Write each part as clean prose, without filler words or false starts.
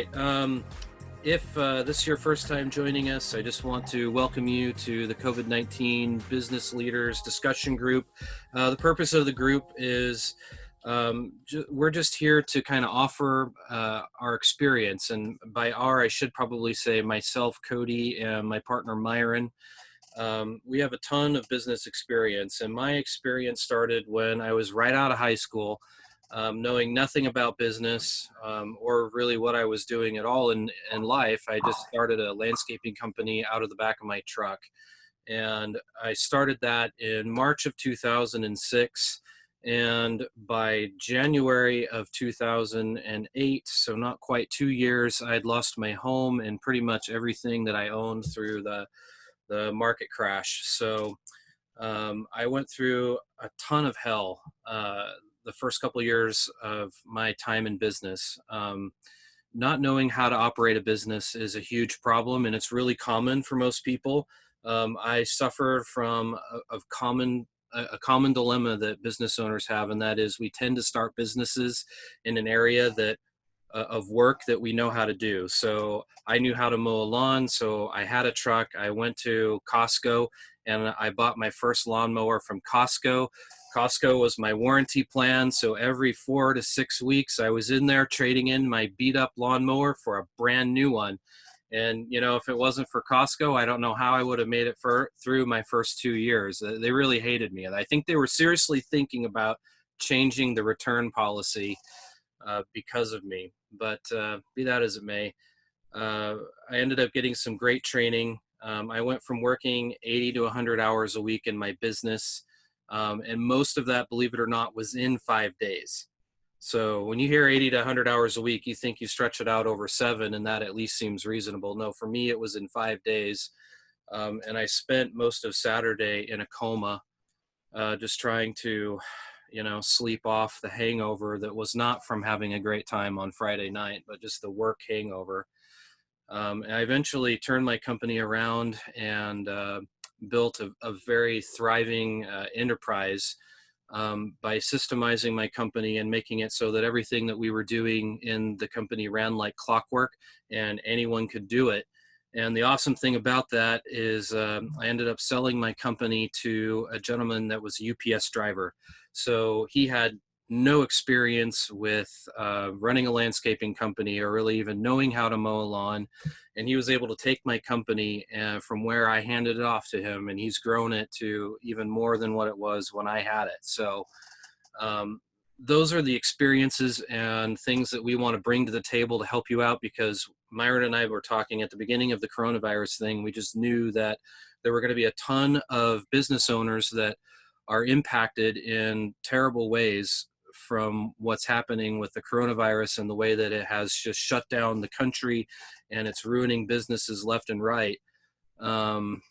right. If this is your first time joining us, I just want to welcome you to the COVID-19 Business Leaders Discussion Group. The purpose of the group is we're just here to kind of offer our experience. And by our, I should probably say myself, Cody, and my partner, Myron. We have a ton of business experience. And my experience started when I was right out of high school. Knowing nothing about business or really what I was doing at all in life. I just started a landscaping company out of the back of my truck. And I started that in March of 2006. And by January of 2008, so not quite 2 years, I had lost my home and pretty much everything that I owned through the market crash. So I went through a ton of hell the first couple of years of my time in business. Not knowing how to operate a business is a huge problem, and it's really common for most people. I suffered from a common dilemma that business owners have, and that is we tend to start businesses in an area that of work that we know how to do. So I knew how to mow a lawn, so I had a truck. I went to Costco and I bought my first lawnmower from Costco. Costco was my warranty plan, so every 4 to 6 weeks I was in there trading in my beat up lawnmower for a brand new one. And you know, if it wasn't for Costco, I don't know how I would have made it through my first 2 years. They really hated me, and I think they were seriously thinking about changing the return policy because of me. But be that as it may, I ended up getting some great training. I went from working 80 to 100 hours a week in my business. And most of that, believe it or not, was in 5 days. So when you hear 80 to 100 hours a week, you think you stretch it out over 7, and that at least seems reasonable. No, for me, it was in 5 days. And I spent most of Saturday in a coma, just trying to, sleep off the hangover that was not from having a great time on Friday night, but just the work hangover. And I eventually turned my company around and built a very thriving enterprise by systemizing my company and making it so that everything that we were doing in the company ran like clockwork and anyone could do it. And the awesome thing about that is I ended up selling my company to a gentleman that was a UPS driver. So he had no experience with running a landscaping company or really even knowing how to mow a lawn. And he was able to take my company from where I handed it off to him, and he's grown it to even more than what it was when I had it. So those are the experiences and things that we want to bring to the table to help you out, because Myron and I were talking at the beginning of the coronavirus thing. We just knew that there were going to be a ton of business owners that are impacted in terrible ways from what's happening with the coronavirus and the way that it has just shut down the country and it's ruining businesses left and right. Even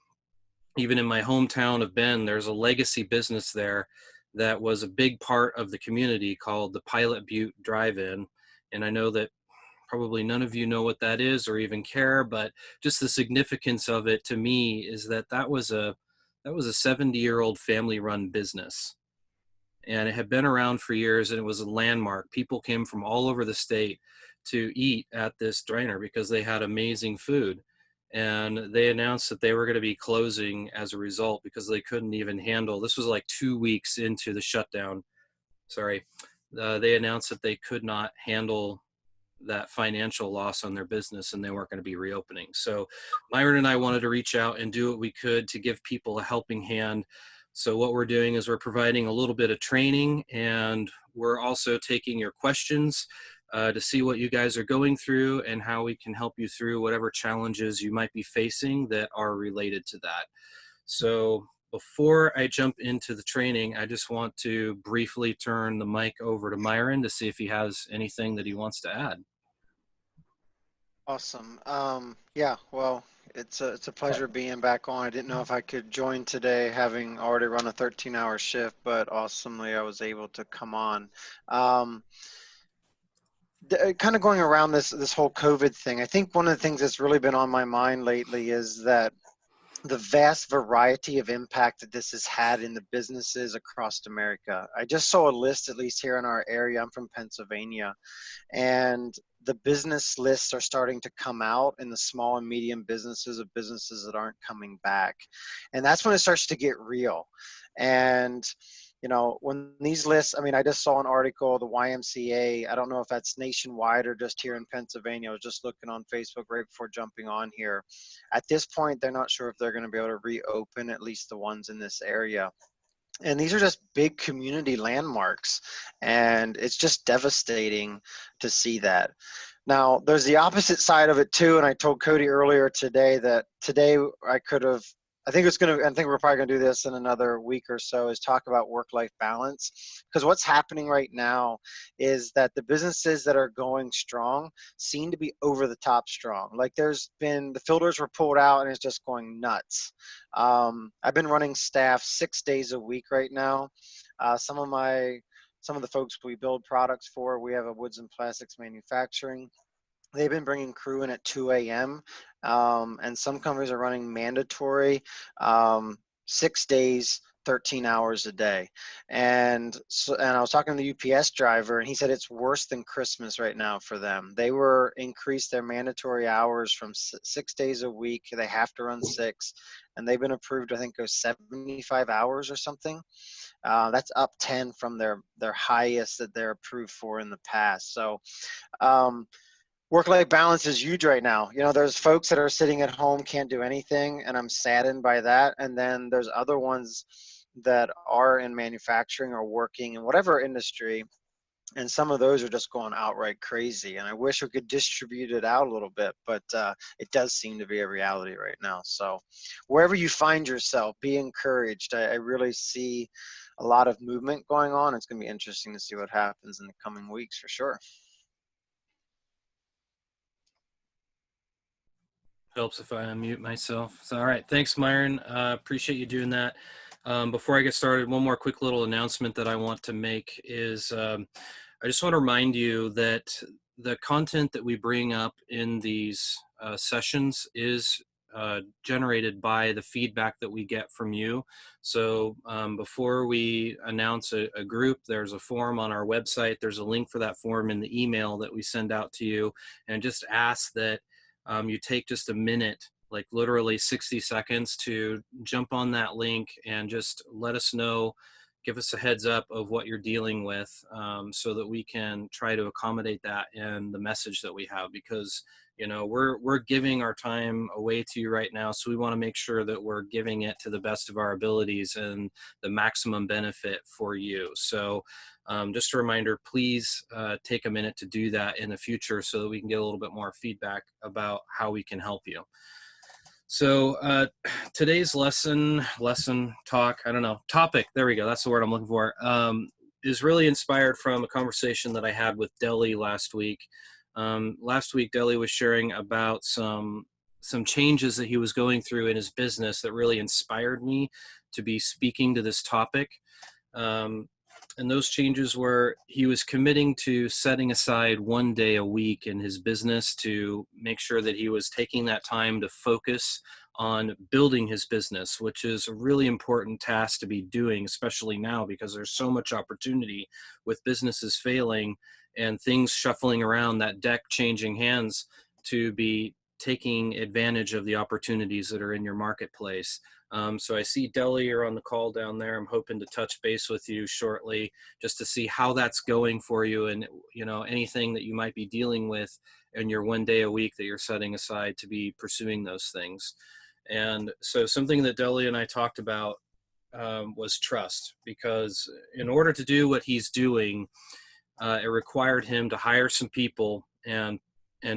in my hometown of Bend, there's a legacy business there that was a big part of the community called the Pilot Butte Drive-In. And I know that probably none of you know what that is or even care, but just the significance of it to me is that was a 70-year-old family-run business. And it had been around for years, and it was a landmark. People came from all over the state to eat at this diner because they had amazing food. And they announced that they were going to be closing as a result because they couldn't even handle, this was like 2 weeks into the shutdown. They announced that they could not handle that financial loss on their business and they weren't going to be reopening. So Myron and I wanted to reach out and do what we could to give people a helping hand. So what we're doing is we're providing a little bit of training, and we're also taking your questions to see what you guys are going through and how we can help you through whatever challenges you might be facing that are related to that. So before I jump into the training, I just want to briefly turn the mic over to Myron to see if he has anything that he wants to add. Awesome. Yeah, well, it's a pleasure being back on. I didn't know if I could join today, having already run a 13-hour shift, but awesomely I was able to come on. Kind of going around this whole COVID thing, I think one of the things that's really been on my mind lately is that the vast variety of impact that this has had in the businesses across America. I just saw a list, at least here in our area. I'm from Pennsylvania, and the business lists are starting to come out in the small and medium businesses of businesses that aren't coming back. And that's when it starts to get real. And when these lists, I mean, I just saw an article, the YMCA, I don't know if that's nationwide or just here in Pennsylvania. I was just looking on Facebook right before jumping on here. At this point, they're not sure if they're going to be able to reopen at least the ones in this area. And these are just big community landmarks. And it's just devastating to see that. Now, there's the opposite side of it too. And I told Cody earlier today that today I could have, I think we're probably going to do this in another week or so, is talk about work-life balance. Because what's happening right now is that the businesses that are going strong seem to be over the top strong. Like the filters were pulled out and it's just going nuts. I've been running staff 6 days a week right now. Some of the folks we build products for, we have a woods and plastics manufacturing. They've been bringing crew in at 2 a.m. And some companies are running mandatory 6 days, 13 hours a day. And I was talking to the UPS driver, and he said it's worse than Christmas right now for them. They were increased their mandatory hours from 6 days a week. They have to run 6, and they've been approved, I think, go 75 hours or something. That's up 10 from their highest that they're approved for in the past. So work-life balance is huge right now. There's folks that are sitting at home, can't do anything, and I'm saddened by that. And then there's other ones that are in manufacturing or working in whatever industry, and some of those are just going outright crazy. And I wish we could distribute it out a little bit, but it does seem to be a reality right now. So wherever you find yourself, be encouraged. I really see a lot of movement going on. It's going to be interesting to see what happens in the coming weeks for sure. Helps if I unmute myself. So, all right. Thanks, Myron. Appreciate you doing that. Before I get started, one more quick little announcement that I want to make is I just want to remind you that the content that we bring up in these sessions is generated by the feedback that we get from you. So before we announce a group, there's a form on our website. There's a link for that form in the email that we send out to you, and just ask that you take just a minute, like literally 60 seconds, to jump on that link and just let us know, give us a heads up of what you're dealing with, so that we can try to accommodate that in the message that we have. Because we're giving our time away to you right now, so we want to make sure that we're giving it to the best of our abilities and the maximum benefit for you. So just a reminder, please take a minute to do that in the future so that we can get a little bit more feedback about how we can help you. So today's topic, there we go, that's the word I'm looking for, is really inspired from a conversation that I had with Deli last week. Last week, Deli was sharing about some changes that he was going through in his business that really inspired me to be speaking to this topic. And those changes were, he was committing to setting aside 1 day a week in his business to make sure that he was taking that time to focus on building his business, which is a really important task to be doing, especially now because there's so much opportunity with businesses failing and things shuffling around, that deck changing hands, to be taking advantage of the opportunities that are in your marketplace. So I see Deli, you're on the call down there. I'm hoping to touch base with you shortly just to see how that's going for you, and anything that you might be dealing with in your 1 day a week that you're setting aside to be pursuing those things. And so something that Deli and I talked about was trust, because in order to do what he's doing, it required him to hire some people and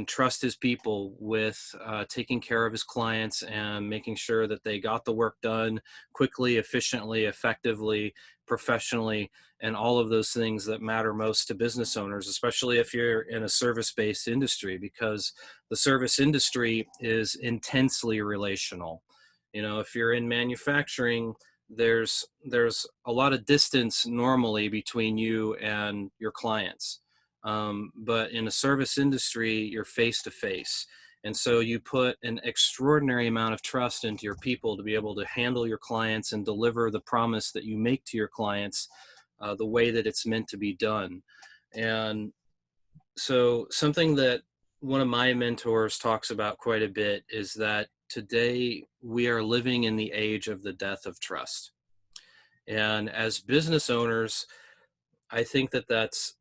trust his people with taking care of his clients and making sure that they got the work done quickly, efficiently, effectively, professionally, and all of those things that matter most to business owners, especially if you're in a service-based industry, because the service industry is intensely relational. If you're in manufacturing, there's a lot of distance normally between you and your clients. But in a service industry, you're face to face, And so you put an extraordinary amount of trust into your people to be able to handle your clients and deliver the promise that you make to your clients the way that it's meant to be done. And so something that one of my mentors talks about quite a bit is that today we are living in the age of the death of trust. And as business owners, I think that that's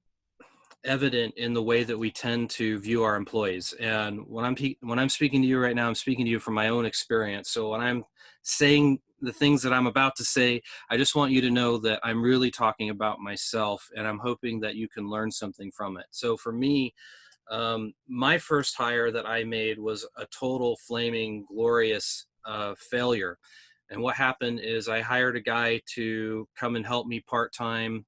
evident in the way that we tend to view our employees. And when I'm speaking to you right now, I'm speaking to you from my own experience. So when I'm saying the things that I'm about to say, I just want you to know that I'm really talking about myself, and I'm hoping that you can learn something from it. So for me, my first hire that I made was a total flaming glorious failure. And what happened is I hired a guy to come and help me part-time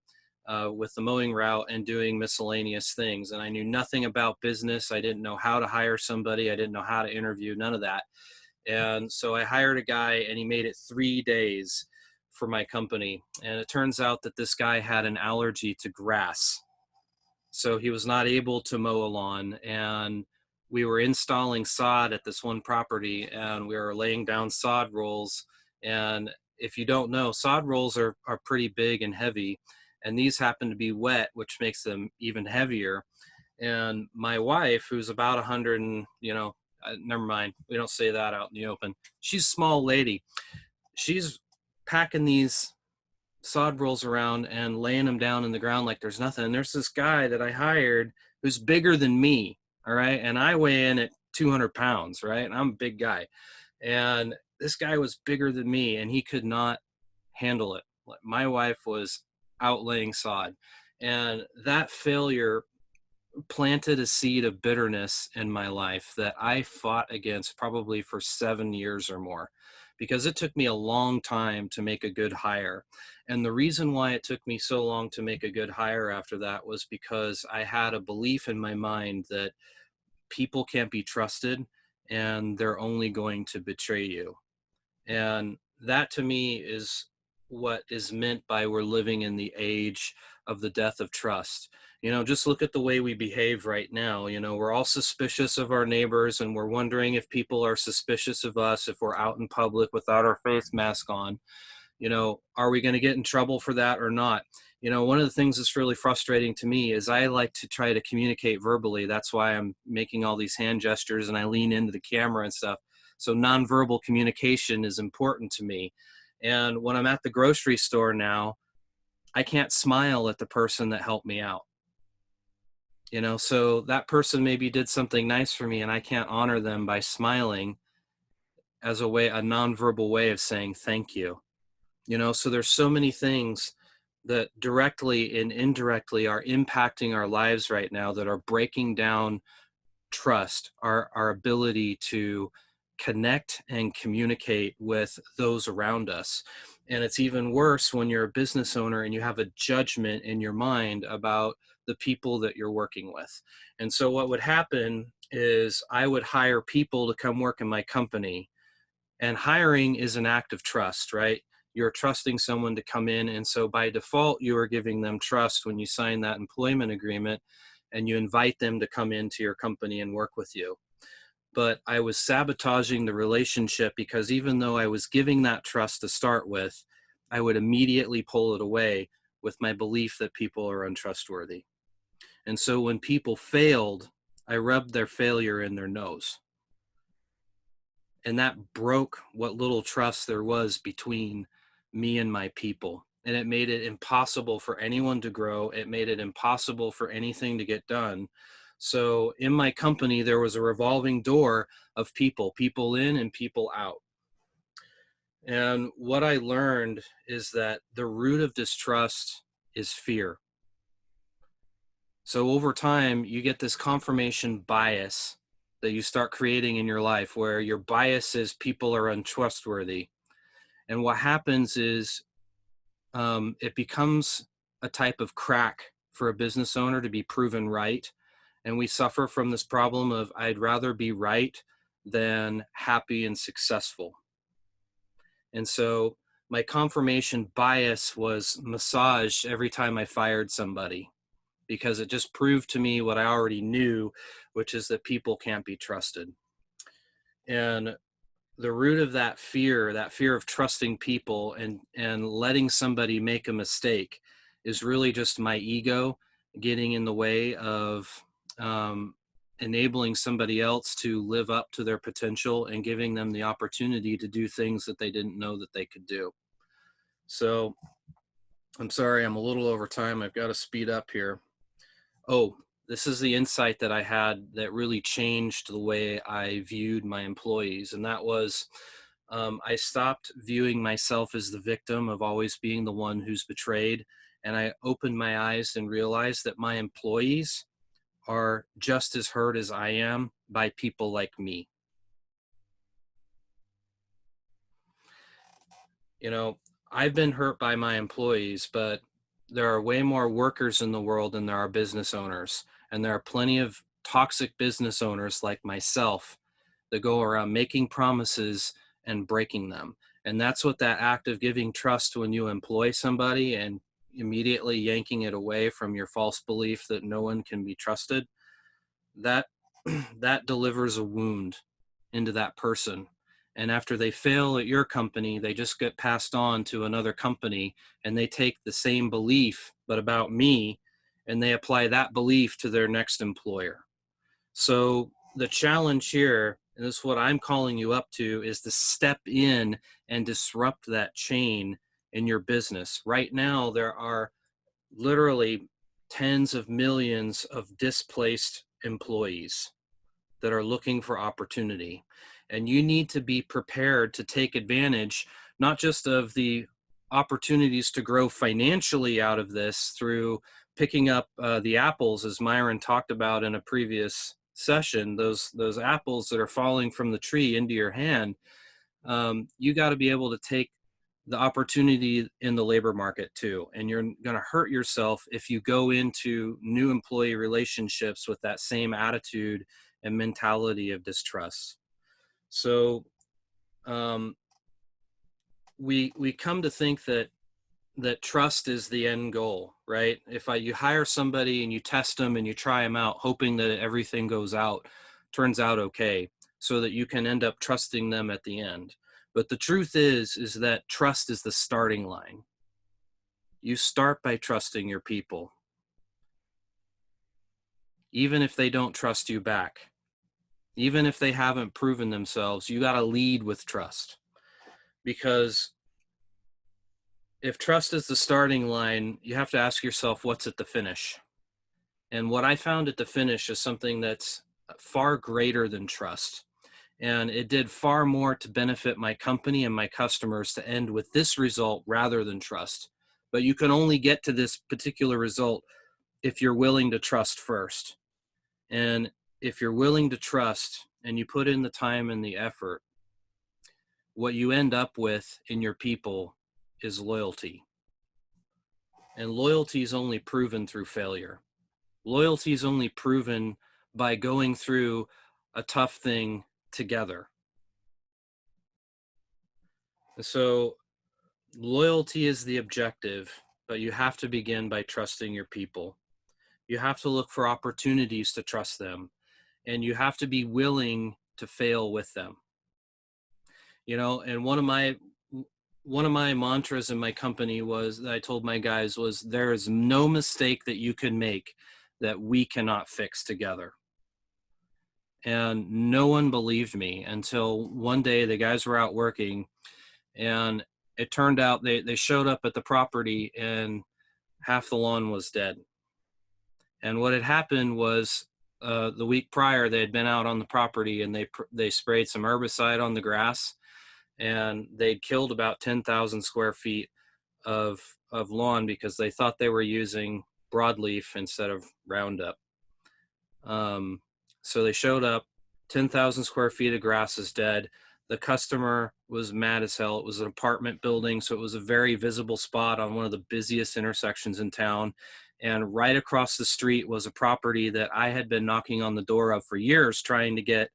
with the mowing route and doing miscellaneous things. And I knew nothing about business. I didn't know how to hire somebody. I didn't know how to interview, none of that. And so I hired a guy, and he made it 3 days for my company. And it turns out that this guy had an allergy to grass. So he was not able to mow a lawn. And we were installing sod at this one property, and we were laying down sod rolls. And if you don't know, sod rolls are pretty big and heavy. And these happen to be wet, which makes them even heavier. And my wife, who's about 100 and, never mind, we don't say that out in the open. She's a small lady. She's packing these sod rolls around and laying them down in the ground like there's nothing. And there's this guy that I hired who's bigger than me. All right. And I weigh in at 200 pounds. Right. And I'm a big guy. And this guy was bigger than me, and he could not handle it. My wife was out laying sod. And that failure planted a seed of bitterness in my life that I fought against probably for 7 years or more, because it took me a long time to make a good hire. And the reason why it took me so long to make a good hire after that was because I had a belief in my mind that people can't be trusted, and they're only going to betray you. And that to me is what is meant by we're living in the age of the death of trust. Just look at the way we behave right now. We're all suspicious of our neighbors, and we're wondering if people are suspicious of us if we're out in public without our face mask on. Are we going to get in trouble for that or not? One of the things that's really frustrating to me is I like to try to communicate verbally. That's why I'm making all these hand gestures and I lean into the camera and stuff. So nonverbal communication is important to me. And when I'm at the grocery store now, I can't smile at the person that helped me out. So that person maybe did something nice for me, and I can't honor them by smiling as a nonverbal way of saying thank you. So there's so many things that directly and indirectly are impacting our lives right now that are breaking down trust, our ability to connect and communicate with those around us. And it's even worse when you're a business owner and you have a judgment in your mind about the people that you're working with. And so what would happen is I would hire people to come work in my company. And hiring is an act of trust, right? You're trusting someone to come in. And so by default, you are giving them trust when you sign that employment agreement and you invite them to come into your company and work with you. But I was sabotaging the relationship, because even though I was giving that trust to start with, I would immediately pull it away with my belief that people are untrustworthy. And so when people failed, I rubbed their failure in their nose. And that broke what little trust there was between me and my people. And it made it impossible for anyone to grow. It made it impossible for anything to get done. So in my company, there was a revolving door of people in and people out. And what I learned is that the root of distrust is fear. So over time, you get this confirmation bias that you start creating in your life, where your bias is people are untrustworthy. And what happens is it becomes a type of crack for a business owner to be proven right. And we suffer from this problem of I'd rather be right than happy and successful. And so my confirmation bias was massaged every time I fired somebody, because it just proved to me what I already knew, which is that people can't be trusted. And the root of that fear of trusting people and letting somebody make a mistake, is really just my ego getting in the way of um, enabling somebody else to live up to their potential and giving them the opportunity to do things that they didn't know that they could do. So I'm sorry, I'm a little over time. I've got to speed up here. Oh, this is the insight that I had that really changed the way I viewed my employees. And that was, I stopped viewing myself as the victim of always being the one who's betrayed. And I opened my eyes and realized that my employees are just as hurt as I am by people like me. You know, I've been hurt by my employees, but there are way more workers in the world than there are business owners. And there are plenty of toxic business owners like myself that go around making promises and breaking them. And that's what that act of giving trust when you employ somebody and immediately yanking it away from your false belief that no one can be trusted, that that delivers a wound into that person. And after they fail at your company, they just get passed on to another company, and they take the same belief but about me, and they apply that belief to their next employer. So the challenge here, and this is what I'm calling you up to, is to step in and disrupt that chain in your business. Right now, there are literally tens of millions of displaced employees that are looking for opportunity. And you need to be prepared to take advantage, not just of the opportunities to grow financially out of this through picking up the apples, as Myron talked about in a previous session, those apples that are falling from the tree into your hand. You got to be able to take the opportunity in the labor market too. And you're going to hurt yourself if you go into new employee relationships with that same attitude and mentality of distrust. So um, we come to think that trust is the end goal, right? If you hire somebody and you test them and you try them out, hoping that everything turns out okay, so that you can end up trusting them at the end. But the truth is that trust is the starting line. You start by trusting your people, even if they don't trust you back, even if they haven't proven themselves. You got to lead with trust, because if trust is the starting line, you have to ask yourself, what's at the finish? And what I found at the finish is something that's far greater than trust. And it did far more to benefit my company and my customers to end with this result rather than trust. But you can only get to this particular result if you're willing to trust first. And if you're willing to trust and you put in the time and the effort, what you end up with in your people is loyalty. And loyalty is only proven through failure. Loyalty is only proven by going through a tough thing together. So loyalty is the objective, but you have to begin by trusting your people. You have to look for opportunities to trust them, and you have to be willing to fail with them. And one of my mantras in my company was, that I told my guys, was, there is no mistake that you can make that we cannot fix together. And no one believed me until one day the guys were out working, and it turned out they showed up at the property and half the lawn was dead. And what had happened was, the week prior they had been out on the property and they sprayed some herbicide on the grass, and they'd killed about 10,000 square feet of lawn because they thought they were using broadleaf instead of Roundup. So they showed up, 10,000 square feet of grass is dead. The customer was mad as hell. It was an apartment building, so it was a very visible spot on one of the busiest intersections in town. And right across the street was a property that I had been knocking on the door of for years, trying to get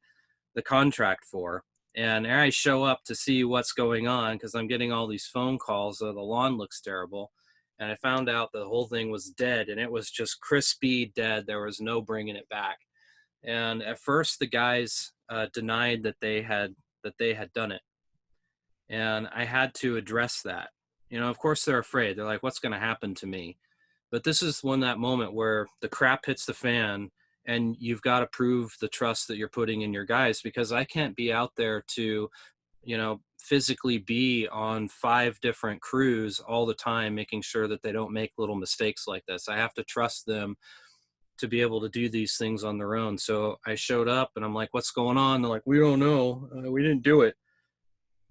the contract for. And I show up to see what's going on because I'm getting all these phone calls that the lawn looks terrible. And I found out the whole thing was dead, and it was just crispy dead. There was no bringing it back. And at first, the guys denied that they had done it. And I had to address that. Of course they're afraid. They're like, what's going to happen to me? But this is that moment where the crap hits the fan, and you've got to prove the trust that you're putting in your guys, because I can't be out there to, physically be on 5 different crews all the time, making sure that they don't make little mistakes like this. I have to trust them to be able to do these things on their own. So I showed up and I'm like, what's going on? They're like, we don't know. We didn't do it.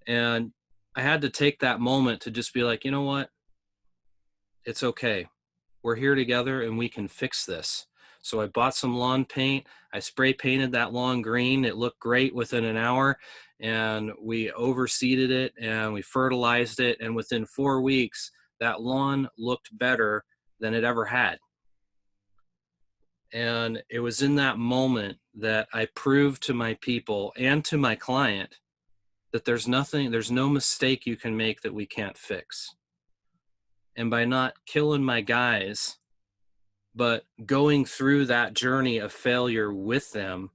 And I had to take that moment to just be like, you know what? It's okay. We're here together and we can fix this. So I bought some lawn paint. I spray painted that lawn green. It looked great within an hour, and we overseeded it and we fertilized it. And within 4 weeks, that lawn looked better than it ever had. And it was in that moment that I proved to my people and to my client that there's no mistake you can make that we can't fix. And by not killing my guys, but going through that journey of failure with them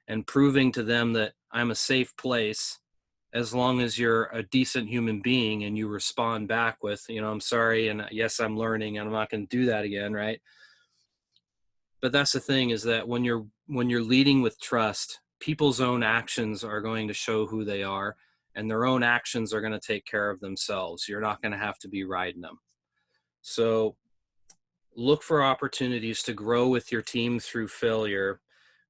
and proving to them that I'm a safe place as long as you're a decent human being and you respond back with, I'm sorry, and yes, I'm learning, and I'm not going to do that again, right? But that's the thing, is that when you're leading with trust, people's own actions are going to show who they are, and their own actions are going to take care of themselves. You're not going to have to be riding them. So look for opportunities to grow with your team through failure,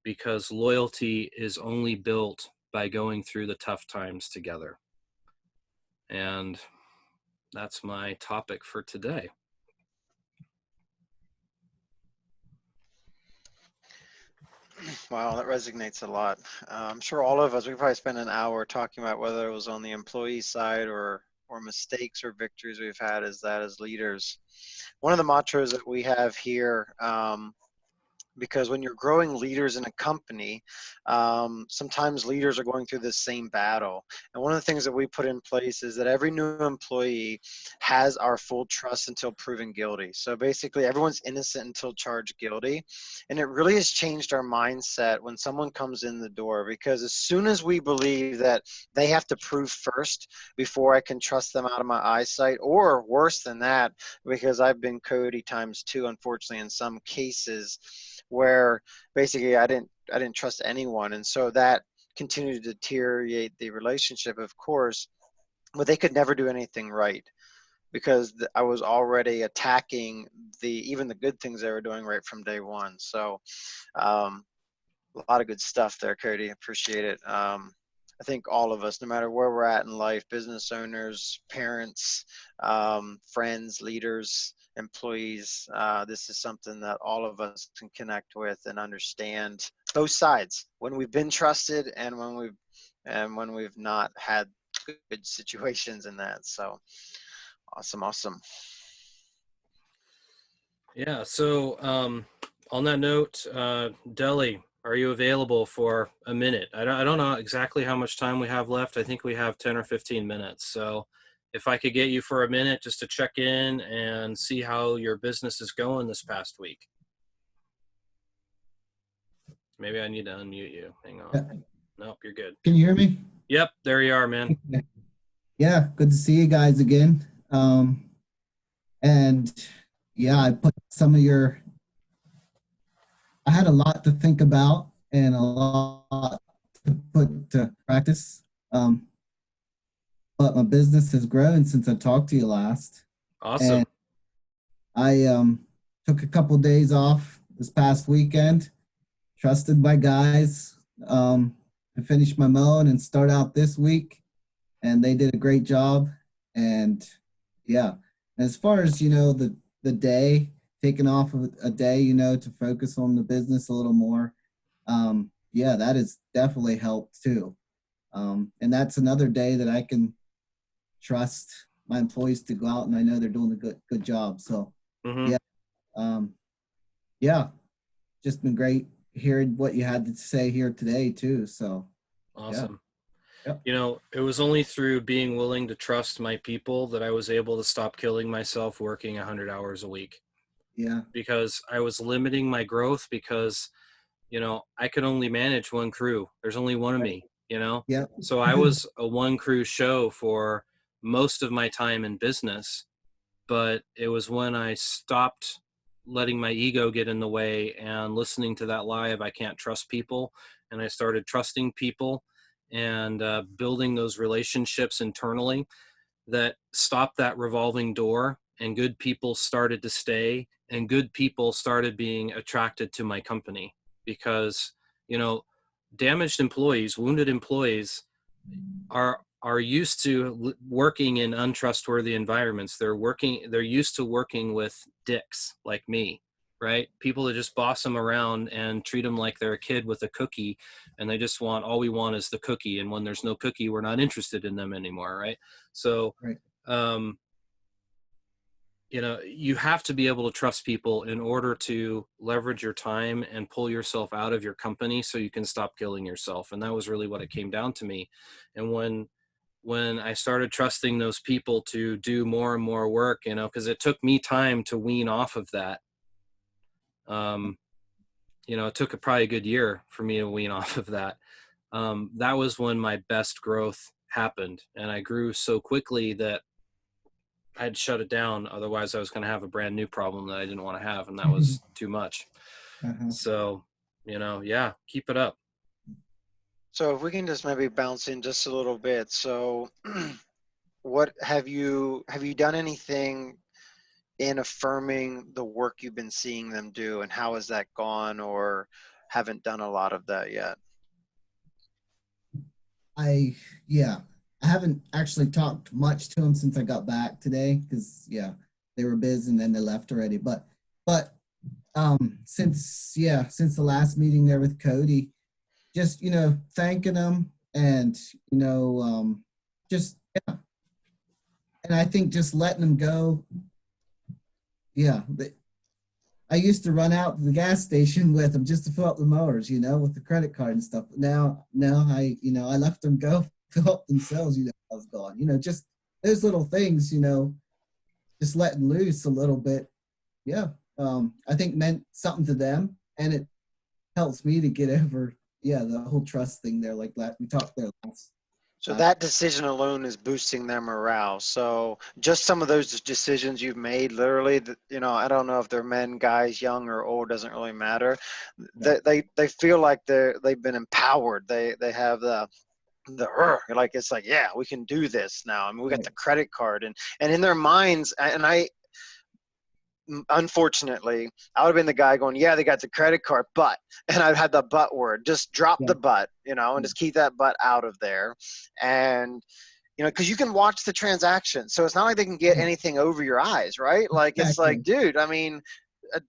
because loyalty is only built by going through the tough times together. And that's my topic for today. Wow, that resonates a lot. I'm sure all of us, we probably spent an hour talking about whether it was on the employee side or mistakes or victories we've had as leaders. One of the mantras that we have here, because when you're growing leaders in a company, sometimes leaders are going through the same battle. And one of the things that we put in place is that every new employee has our full trust until proven guilty. So basically, everyone's innocent until charged guilty. And it really has changed our mindset when someone comes in the door, because as soon as we believe that they have to prove first before I can trust them out of my eyesight, or worse than that, because I've been Cody times 2, unfortunately, in some cases, where basically I didn't trust anyone, and so that continued to deteriorate the relationship, of course. But they could never do anything right, because I was already attacking even the good things they were doing right from day one. So a lot of good stuff there, Cody. Appreciate it. I think all of us, no matter where we're at in life, business owners, parents, friends, leaders, employees, this is something that all of us can connect with and understand both sides, when we've been trusted and when we've not had good situations in that. So awesome. Yeah. So on that note, Deli, are you available for a minute? I don't know exactly how much time we have left. I think we have 10 or 15 minutes. So if I could get you for a minute just to check in and see how your business is going this past week. Maybe I need to unmute you. Hang on. Yeah. Nope, you're good. Can you hear me? Yep, there you are, man. Yeah, good to see you guys again. And yeah, I had a lot to think about and a lot to put to practice. But my business has grown since I talked to you last. Awesome. And I took a couple days off this past weekend, trusted my guys to finish my mowing and start out this week. And they did a great job. And yeah, as far as, the day, taking off of a day, to focus on the business a little more. Yeah, that has definitely helped too. And that's another day that I can trust my employees to go out, and I know they're doing a good job. So Mm-hmm. yeah, yeah, just been great hearing what you had to say here today too. So Awesome. Yeah. It was only through being willing to trust my people that I was able to stop killing myself working 100 hours a week. Yeah. Because I was limiting my growth, because I could only manage one crew. There's only one of me, Yep. so I was a one crew show for most of my time in business. But it was when I stopped letting my ego get in the way and listening to that lie of I can't trust people, and I started trusting people and building those relationships internally, that stopped that revolving door, and good people started to stay, and good people started being attracted to my company. Because you know damaged employees, wounded employees are used to working in untrustworthy environments. They're used to working with dicks like me, right? People that just boss them around and treat them like they're a kid with a cookie, and they just want, all we want is the cookie, and when there's no cookie, we're not interested in them anymore, right? So Right. um you have to be able to trust people in order to leverage your time and pull yourself out of your company so you can stop killing yourself. And that was really what it came down to me. And when I started trusting those people to do more and more work, because it took me time to wean off of that. It took probably a good year for me to wean off of that. That was when my best growth happened. And I grew so quickly that I'd shut it down. Otherwise, I was going to have a brand new problem that I didn't want to have, and that was too much. Uh-huh. So, yeah, keep it up. So if we can just maybe bounce in just a little bit. So what have you done anything in affirming the work you've been seeing them do, and how has that gone, or haven't done a lot of that yet? Yeah, I haven't actually talked much to them since I got back today because they were busy and then they left already. But since the last meeting there with Cody, just thanking them and just yeah, and I think just letting them go. Yeah, I used to run out to the gas station with them just to fill up the mowers, with the credit card and stuff. But now I left them go fill up themselves. I was gone. Just those little things. Just letting loose a little bit. Yeah, I think meant something to them, and it helps me to get over the whole trust thing there. Like we talked there last. So that decision alone is boosting their morale. So just some of those decisions you've made, literally, I don't know if they're men, guys, young or old, doesn't really matter. They feel like they've been empowered. They have the like, it's like, yeah, we can do this now. I mean, we got the credit card, and in their minds, and unfortunately, I would have been the guy going, yeah, they got the credit card, but, and I've had the but word, just drop the but, and just keep that but out of there. And, because you can watch the transaction. So it's not like they can get anything over your eyes, right? Like, it's like, dude, I mean,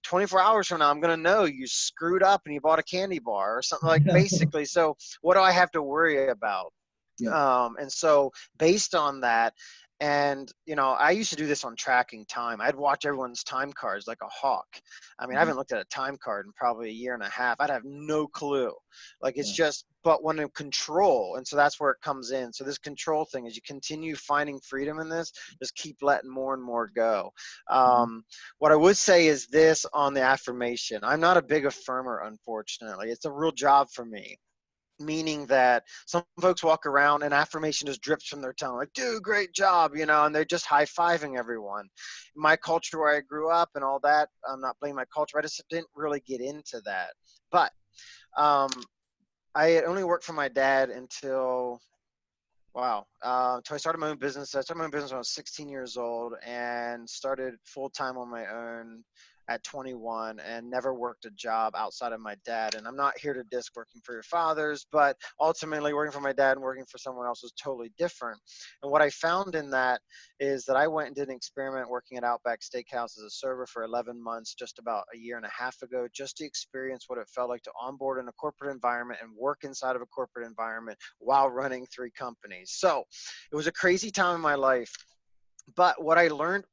24 hours from now, I'm going to know you screwed up and you bought a candy bar or something, like, basically. So what do I have to worry about? And so based on that, and, I used to do this on tracking time. I'd watch everyone's time cards like a hawk. I mean, I haven't looked at a time card in probably a year and a half. I'd have no clue. Like, it's just, but when in control, and so that's where it comes in. So this control thing, as you continue finding freedom in this, just keep letting more and more go. What I would say is this on the affirmation. I'm not a big affirmer, unfortunately. It's a real job for me. Meaning that some folks walk around and affirmation just drips from their tongue, like, dude, great job, and they're just high-fiving everyone. My culture where I grew up and all that, I'm not blaming my culture, I just didn't really get into that. But I had only worked for my dad until so I started my own business. I started my own business when I was 16 years old and started full-time on my own at 21, and never worked a job outside of my dad. And I'm not here to diss working for your fathers, but ultimately working for my dad and working for someone else was totally different. And what I found in that is that I went and did an experiment working at Outback Steakhouse as a server for 11 months, just about a year and a half ago, just to experience what it felt like to onboard in a corporate environment and work inside of a corporate environment while running 3 companies. So it was a crazy time in my life. But what I learned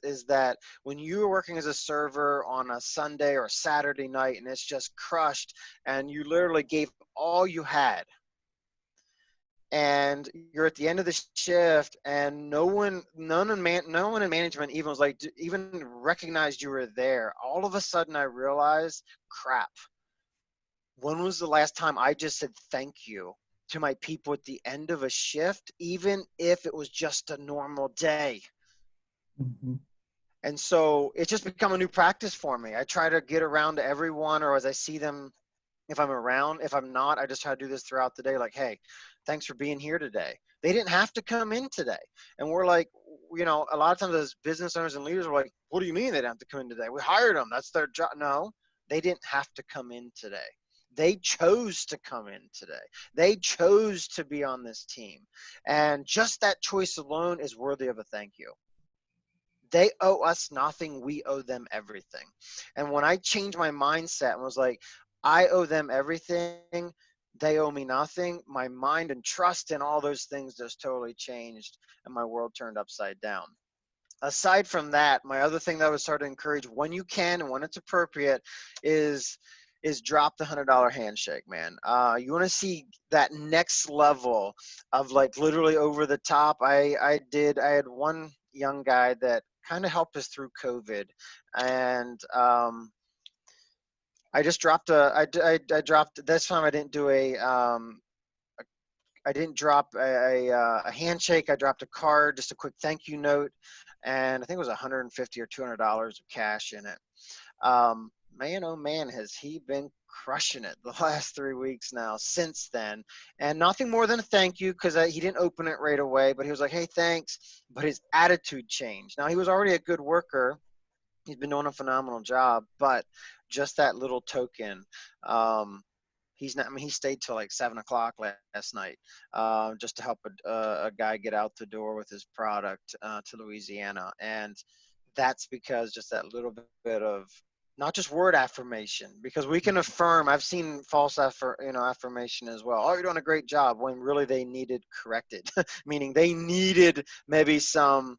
is that when you are working as a server on a Sunday or a Saturday night and it's just crushed and you literally gave all you had, and you're at the end of the shift and no one in management even was like, even recognized you were there, all of a sudden I realized, crap, when was the last time I just said thank you to my people at the end of a shift, even if it was just a normal day? Mm-hmm. And so it's just become a new practice for me. I try to get around to everyone, or as I see them, if I'm around. If I'm not, I just try to do this throughout the day. Like, hey, thanks for being here today. They didn't have to come in today. And we're like, you know, a lot of times as business owners and leaders are like, what do you mean they didn't have to come in today? We hired them. That's their job. No, they didn't have to come in today. They chose to come in today. They chose to be on this team. And just that choice alone is worthy of a thank you. They owe us nothing. We owe them everything. And when I changed my mindset and was like, I owe them everything, they owe me nothing, my mind and trust in all those things just totally changed, and my world turned upside down. Aside from that, my other thing that I would start to encourage when you can and when it's appropriate is drop the $100 handshake, man. You want to see that next level of like literally over the top. I had one young guy that kind of helped us through COVID, and I just dropped I dropped this time. I didn't do I didn't drop a handshake. I dropped a card, just a quick thank you note, and I think it was $150 or $200 of cash in it. Man, oh man, has he been crushing it the last 3 weeks now since then. And nothing more than a thank you, because he didn't open it right away, but he was like, hey, thanks. But his attitude changed. Now, he was already a good worker. He's been doing a phenomenal job, but just that little token, he's not, I mean, he stayed till like 7 o'clock last night, just to help a guy get out the door with his product to Louisiana. And that's because just that little bit of not just word affirmation, because we can affirm. I've seen false affirmation as well. Oh, you're doing a great job, when really they needed corrected, meaning they needed maybe some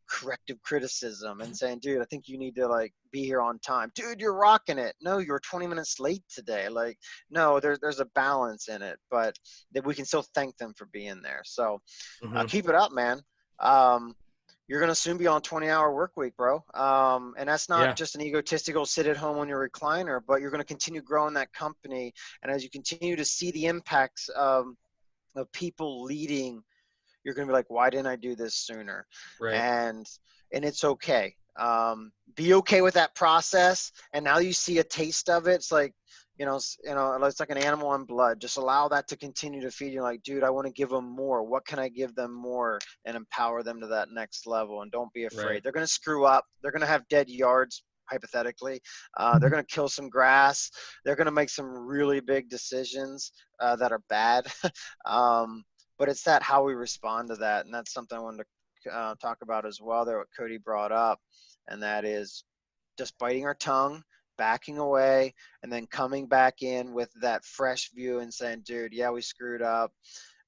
corrective criticism and saying, dude, I think you need to like be here on time. Dude, you're rocking it. No, you're 20 minutes late today. Like, no, there's a balance in it, but that we can still thank them for being there. So keep it up, man. You're going to soon be on a 20-hour work week, bro. And that's not just an egotistical sit at home on your recliner, but you're going to continue growing that company. And as you continue to see the impacts of people leading, you're going to be like, why didn't I do this sooner? Right. And it's okay. Be okay with that process. And now you see a taste of it. It's like, it's like an animal on blood. Just allow that to continue to feed you. Like, dude, I want to give them more. What can I give them more, and empower them to that next level? And don't be afraid. Right. They're going to screw up. They're going to have dead yards, hypothetically. They're going to kill some grass. They're going to make some really big decisions that are bad. But it's that how we respond to that. And that's something I wanted to talk about as well there, what Cody brought up. And that is just biting our tongue, backing away, and then coming back in with that fresh view and saying, dude, yeah, we screwed up.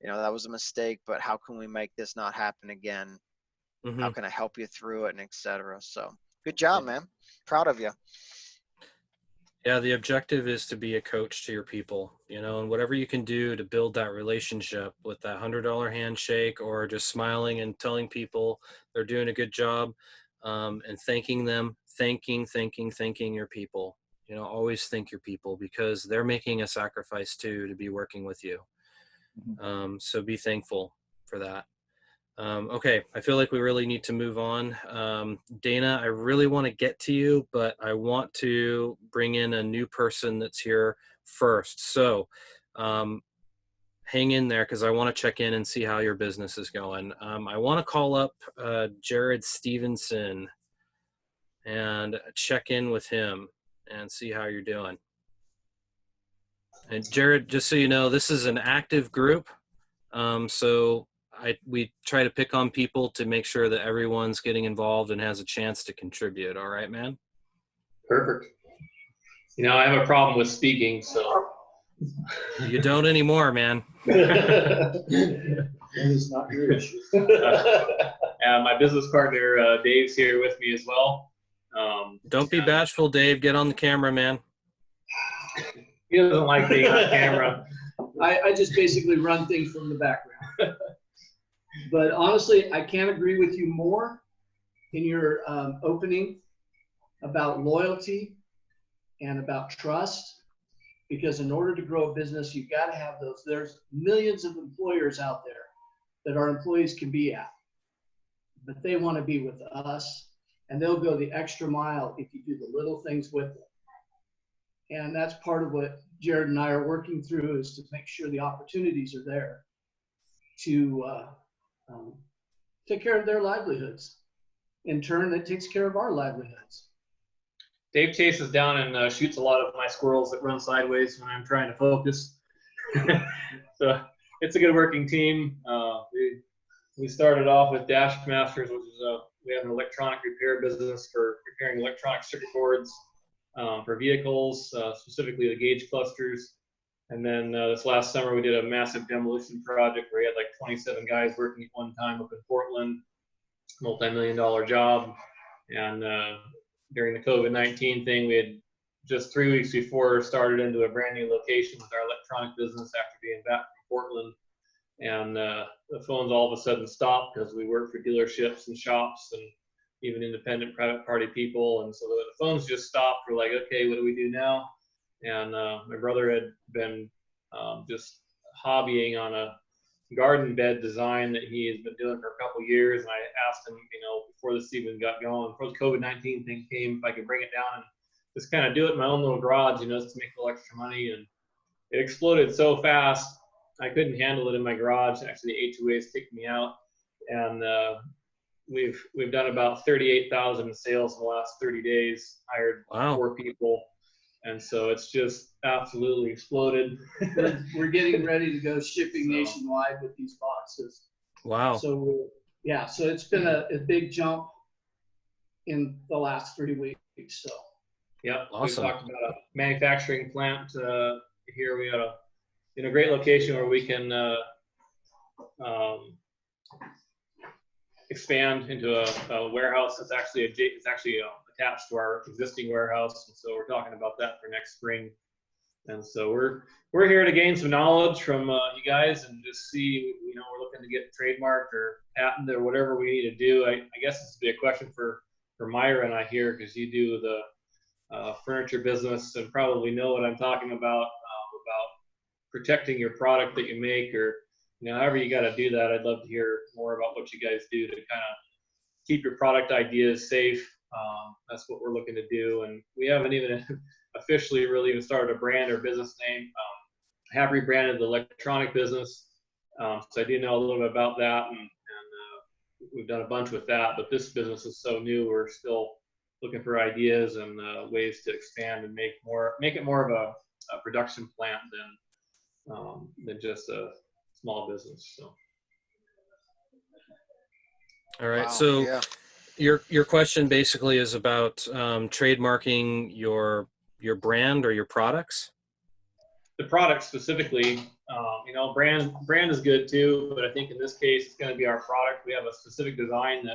That was a mistake, but how can we make this not happen again? Mm-hmm. How can I help you through it, and et cetera. So good job, man. Proud of you. Yeah, the objective is to be a coach to your people, and whatever you can do to build that relationship with that $100 handshake, or just smiling and telling people they're doing a good job, and thanking them, thanking your people. Always thank your people, because they're making a sacrifice too to be working with you. So be thankful for that. Okay, I feel like we really need to move on. Dana, I really want to get to you, but I want to bring in a new person that's here first. So hang in there, because I want to check in and see how your business is going. I want to call up Jared Stevenson and check in with him and see how you're doing. And Jared, just so you know, this is an active group. So we try to pick on people to make sure that everyone's getting involved and has a chance to contribute. All right, man? Perfect. I have a problem with speaking, so. You don't anymore, man. That is not your issue. My business partner, Dave's here with me as well. Don't be bashful, Dave. Get on the camera, man. He doesn't like being on camera. I just basically run things from the background. But honestly, I can't agree with you more in your opening about loyalty and about trust, because in order to grow a business, you've got to have those. There's millions of employers out there that our employees can be at, but they want to be with us, and they'll go the extra mile if you do the little things with them. And that's part of what Jared and I are working through, is to make sure the opportunities are there to take care of their livelihoods. In turn, it takes care of our livelihoods. Dave chases down and shoots a lot of my squirrels that run sideways when I'm trying to focus. So it's a good working team. We started off with Dash Masters, which is we have an electronic repair business for repairing electronic circuit boards for vehicles, specifically the gauge clusters. And then this last summer, we did a massive demolition project where we had like 27 guys working at one time up in Portland, multi-million-dollar job. And during the COVID-19 thing, we had just 3 weeks before started into a brand new location with our electronic business after being back from Portland. And the phones all of a sudden stopped because we work for dealerships and shops and even independent private party people. And so the phones just stopped. We're like, okay, what do we do now? And my brother had been just hobbying on a garden bed design that he has been doing for a couple years. And I asked him, before this even got going, before the COVID-19 thing came, if I could bring it down and just kind of do it in my own little garage, just to make a little extra money. And it exploded so fast, I couldn't handle it in my garage. Actually, the HOAs kicked me out. And we've done about 38,000 in sales in the last 30 days, hired 4 people. And so it's just absolutely exploded. We're getting ready to go shipping nationwide with these boxes. Wow. So so it's been a big jump in the last 3 weeks. So. Yep. Awesome. We talked about a manufacturing plant here. We got a great location where we can expand into a warehouse that's actually attached to our existing warehouse, and so we're talking about that for next spring. And so we're here to gain some knowledge from you guys and just see, we're looking to get trademarked or patent or whatever we need to do. I guess this would be a question for Myron and I here, because you do the furniture business and probably know what I'm talking about protecting your product that you make, or however you got to do that. I'd love to hear more about what you guys do to kind of keep your product ideas safe. That's what we're looking to do, and we haven't even officially really even started a brand or business name. I have rebranded the electronic business, so I do know a little bit about that, and we've done a bunch with that. But this business is so new; we're still looking for ideas and ways to expand and make it more of a production plant than just a small business. So. All right. Wow, So yeah. your question basically is about trademarking your brand or your products. The product specifically, brand is good too, but I think in this case it's going to be our product. We have a specific design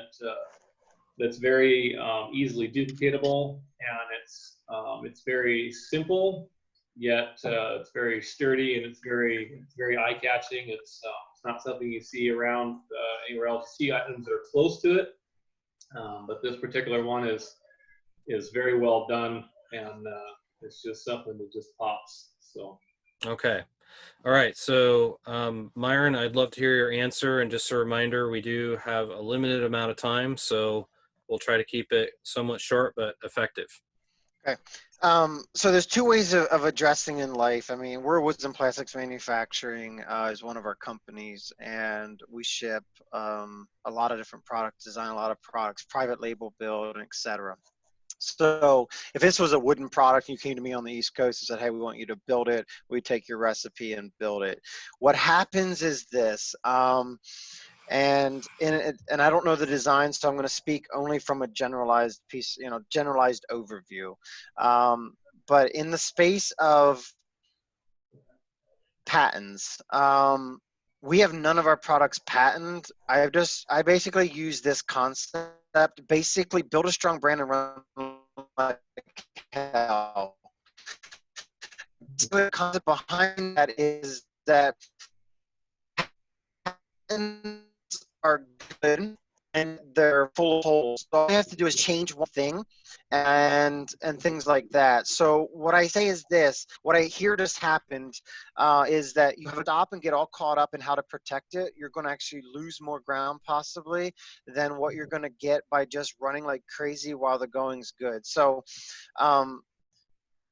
that's very easily duplicatable, and it's very simple, yet it's very sturdy, and it's very eye-catching. It's not something you see around anywhere else. You see items that are close to it, but this particular one is very well done, and it's just something that just pops. So. Okay. All right. So, Myron, I'd love to hear your answer. And just a reminder, we do have a limited amount of time, so we'll try to keep it somewhat short but effective. Okay. So there's 2 ways of addressing in life. I mean, we're Woods and Plastics Manufacturing is one of our companies, and we ship a lot of different products, design a lot of products, private label build, and etc. So if this was a wooden product and you came to me on the East Coast and said, hey, we want you to build it, we take your recipe and build it. What happens is this, and I don't know the design, so I'm going to speak only from a generalized piece, generalized overview. But in the space of patents, we have none of our products patented. I basically use this concept, basically build a strong brand and run like hell. The concept behind that is that patents are good and they're full of holes. So all you have to do is change one thing and things like that. So what I say is this, what I hear just happened is that you have to stop and get all caught up in how to protect it. You're going to actually lose more ground possibly than what you're going to get by just running like crazy while the going's good. So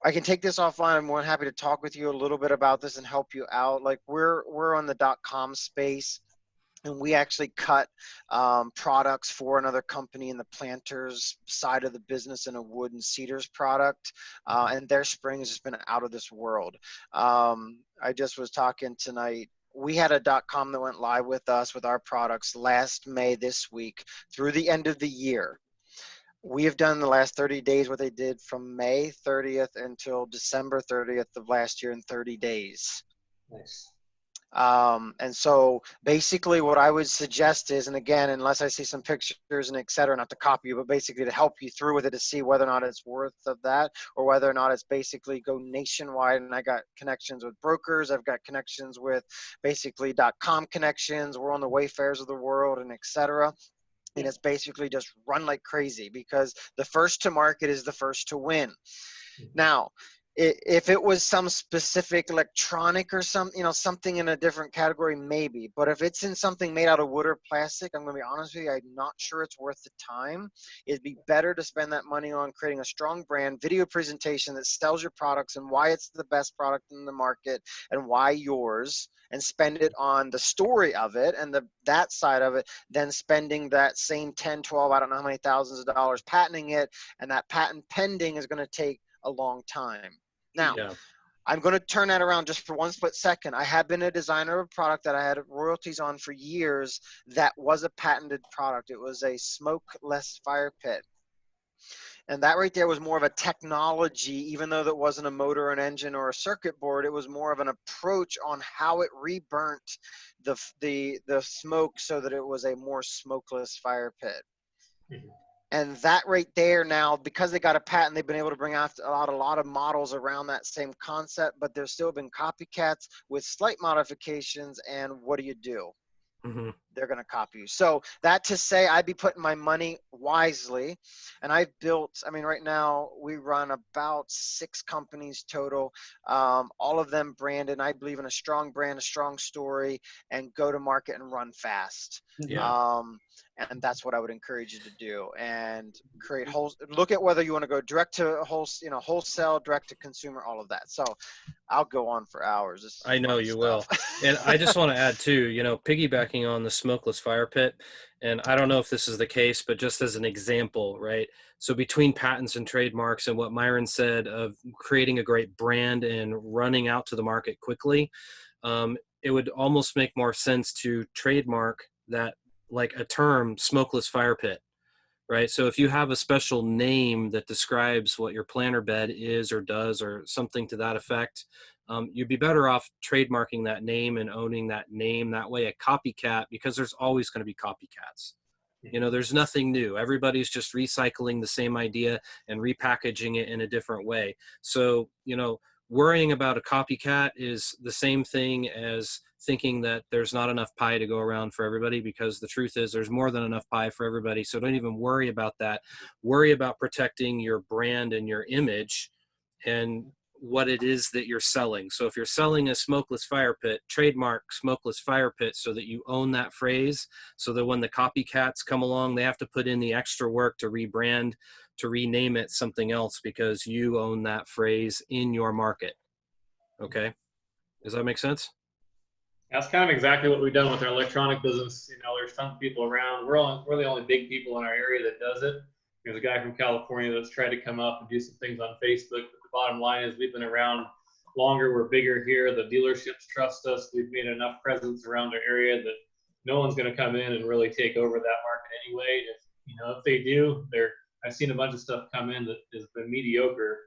I can take this offline. I'm more than happy to talk with you a little bit about this and help you out. Like we're on the .com space, and we actually cut products for another company in the planters side of the business in a wood and cedars product, and their spring has just been out of this world. I just was talking tonight. We had a .com that went live with us with our products last May this week through the end of the year. We have done the last 30 days what they did from May 30th until December 30th of last year in 30 days. Nice. And so basically what I would suggest is, and again, unless I see some pictures and et cetera, not to copy you, but basically to help you through with it to see whether or not it's worth of that, or whether or not it's basically go nationwide. And I got connections with brokers. I've got connections with basically .com connections. We're on the Wayfairs of the world and et cetera. And it's basically just run like crazy because the first to market is the first to win. Now, if it was some specific electronic or something in a different category, maybe. But if it's in something made out of wood or plastic, I'm going to be honest with you, I'm not sure it's worth the time. It'd be better to spend that money on creating a strong brand, video presentation that sells your products and why it's the best product in the market and why yours, and spend it on the story of it and that side of it, than spending that same 10, 12, I don't know how many thousands of dollars patenting it, and that patent pending is going to take a long time. Now, I'm going to turn that around just for one split second. I have been a designer of a product that I had royalties on for years that was a patented product. It was a smokeless fire pit. And that right there was more of a technology, even though that wasn't a motor, an engine, or a circuit board. It was more of an approach on how it reburnt the smoke so that it was a more smokeless fire pit. Mm-hmm. And that right there now, because they got a patent, they've been able to bring out a lot of models around that same concept, but there's still been copycats with slight modifications. And what do? Mm-hmm. They're going to copy you. So that to say, I'd be putting my money wisely. And I've built, right now we run about 6 companies total, all of them branded. I believe in a strong brand, a strong story, and go to market and run fast. Yeah. And that's what I would encourage you to do, and create look at whether you want to go direct to wholesale, direct to consumer, all of that. So I'll go on for hours. I know you will. And I just want to add too, piggybacking on the smokeless fire pit, and I don't know if this is the case, but just as an example, right? So between patents and trademarks and what Myron said of creating a great brand and running out to the market quickly, it would almost make more sense to trademark that, like a term, smokeless fire pit, right? So if you have a special name that describes what your planter bed is or does or something to that effect, you'd be better off trademarking that name and owning that name. That way a copycat, because there's always going to be copycats. There's nothing new. Everybody's just recycling the same idea and repackaging it in a different way. So, worrying about a copycat is the same thing as thinking that there's not enough pie to go around for everybody, because the truth is there's more than enough pie for everybody. So don't even worry about that. Worry about protecting your brand and your image and what it is that you're selling. So if you're selling a smokeless fire pit, trademark smokeless fire pit so that you own that phrase, so that when the copycats come along, they have to put in the extra work to rebrand, to rename it something else, because you own that phrase in your market. Okay? Does that make sense? That's kind of exactly what we've done with our electronic business. There's tons of people around. We're the only big people in our area that does it. There's a guy from California that's tried to come up and do some things on Facebook. But the bottom line is we've been around longer. We're bigger here. The dealerships trust us. We've made enough presence around our area that no one's going to come in and really take over that market anyway. If they do, I've seen a bunch of stuff come in that has been mediocre,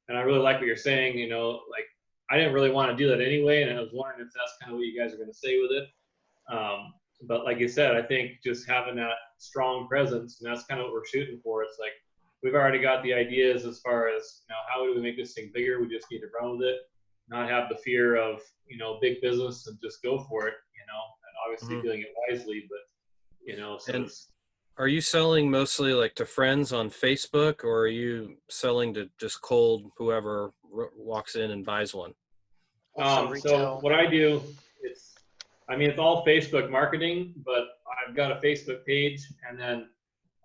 and I really like what you're saying, I didn't really want to do that anyway, and I was wondering if that's kind of what you guys are going to say with it. But like you said, I think just having that strong presence, and that's kind of what we're shooting for. It's like we've already got the ideas as far as, how do we make this thing bigger? We just need to run with it, not have the fear of, big business, and just go for it, and obviously doing it wisely. But So And it's, are you selling mostly like to friends on Facebook, or are you selling to just cold whoever walks in and buys one? Also so retail. what I do, it's all Facebook marketing, but I've got a Facebook page, and then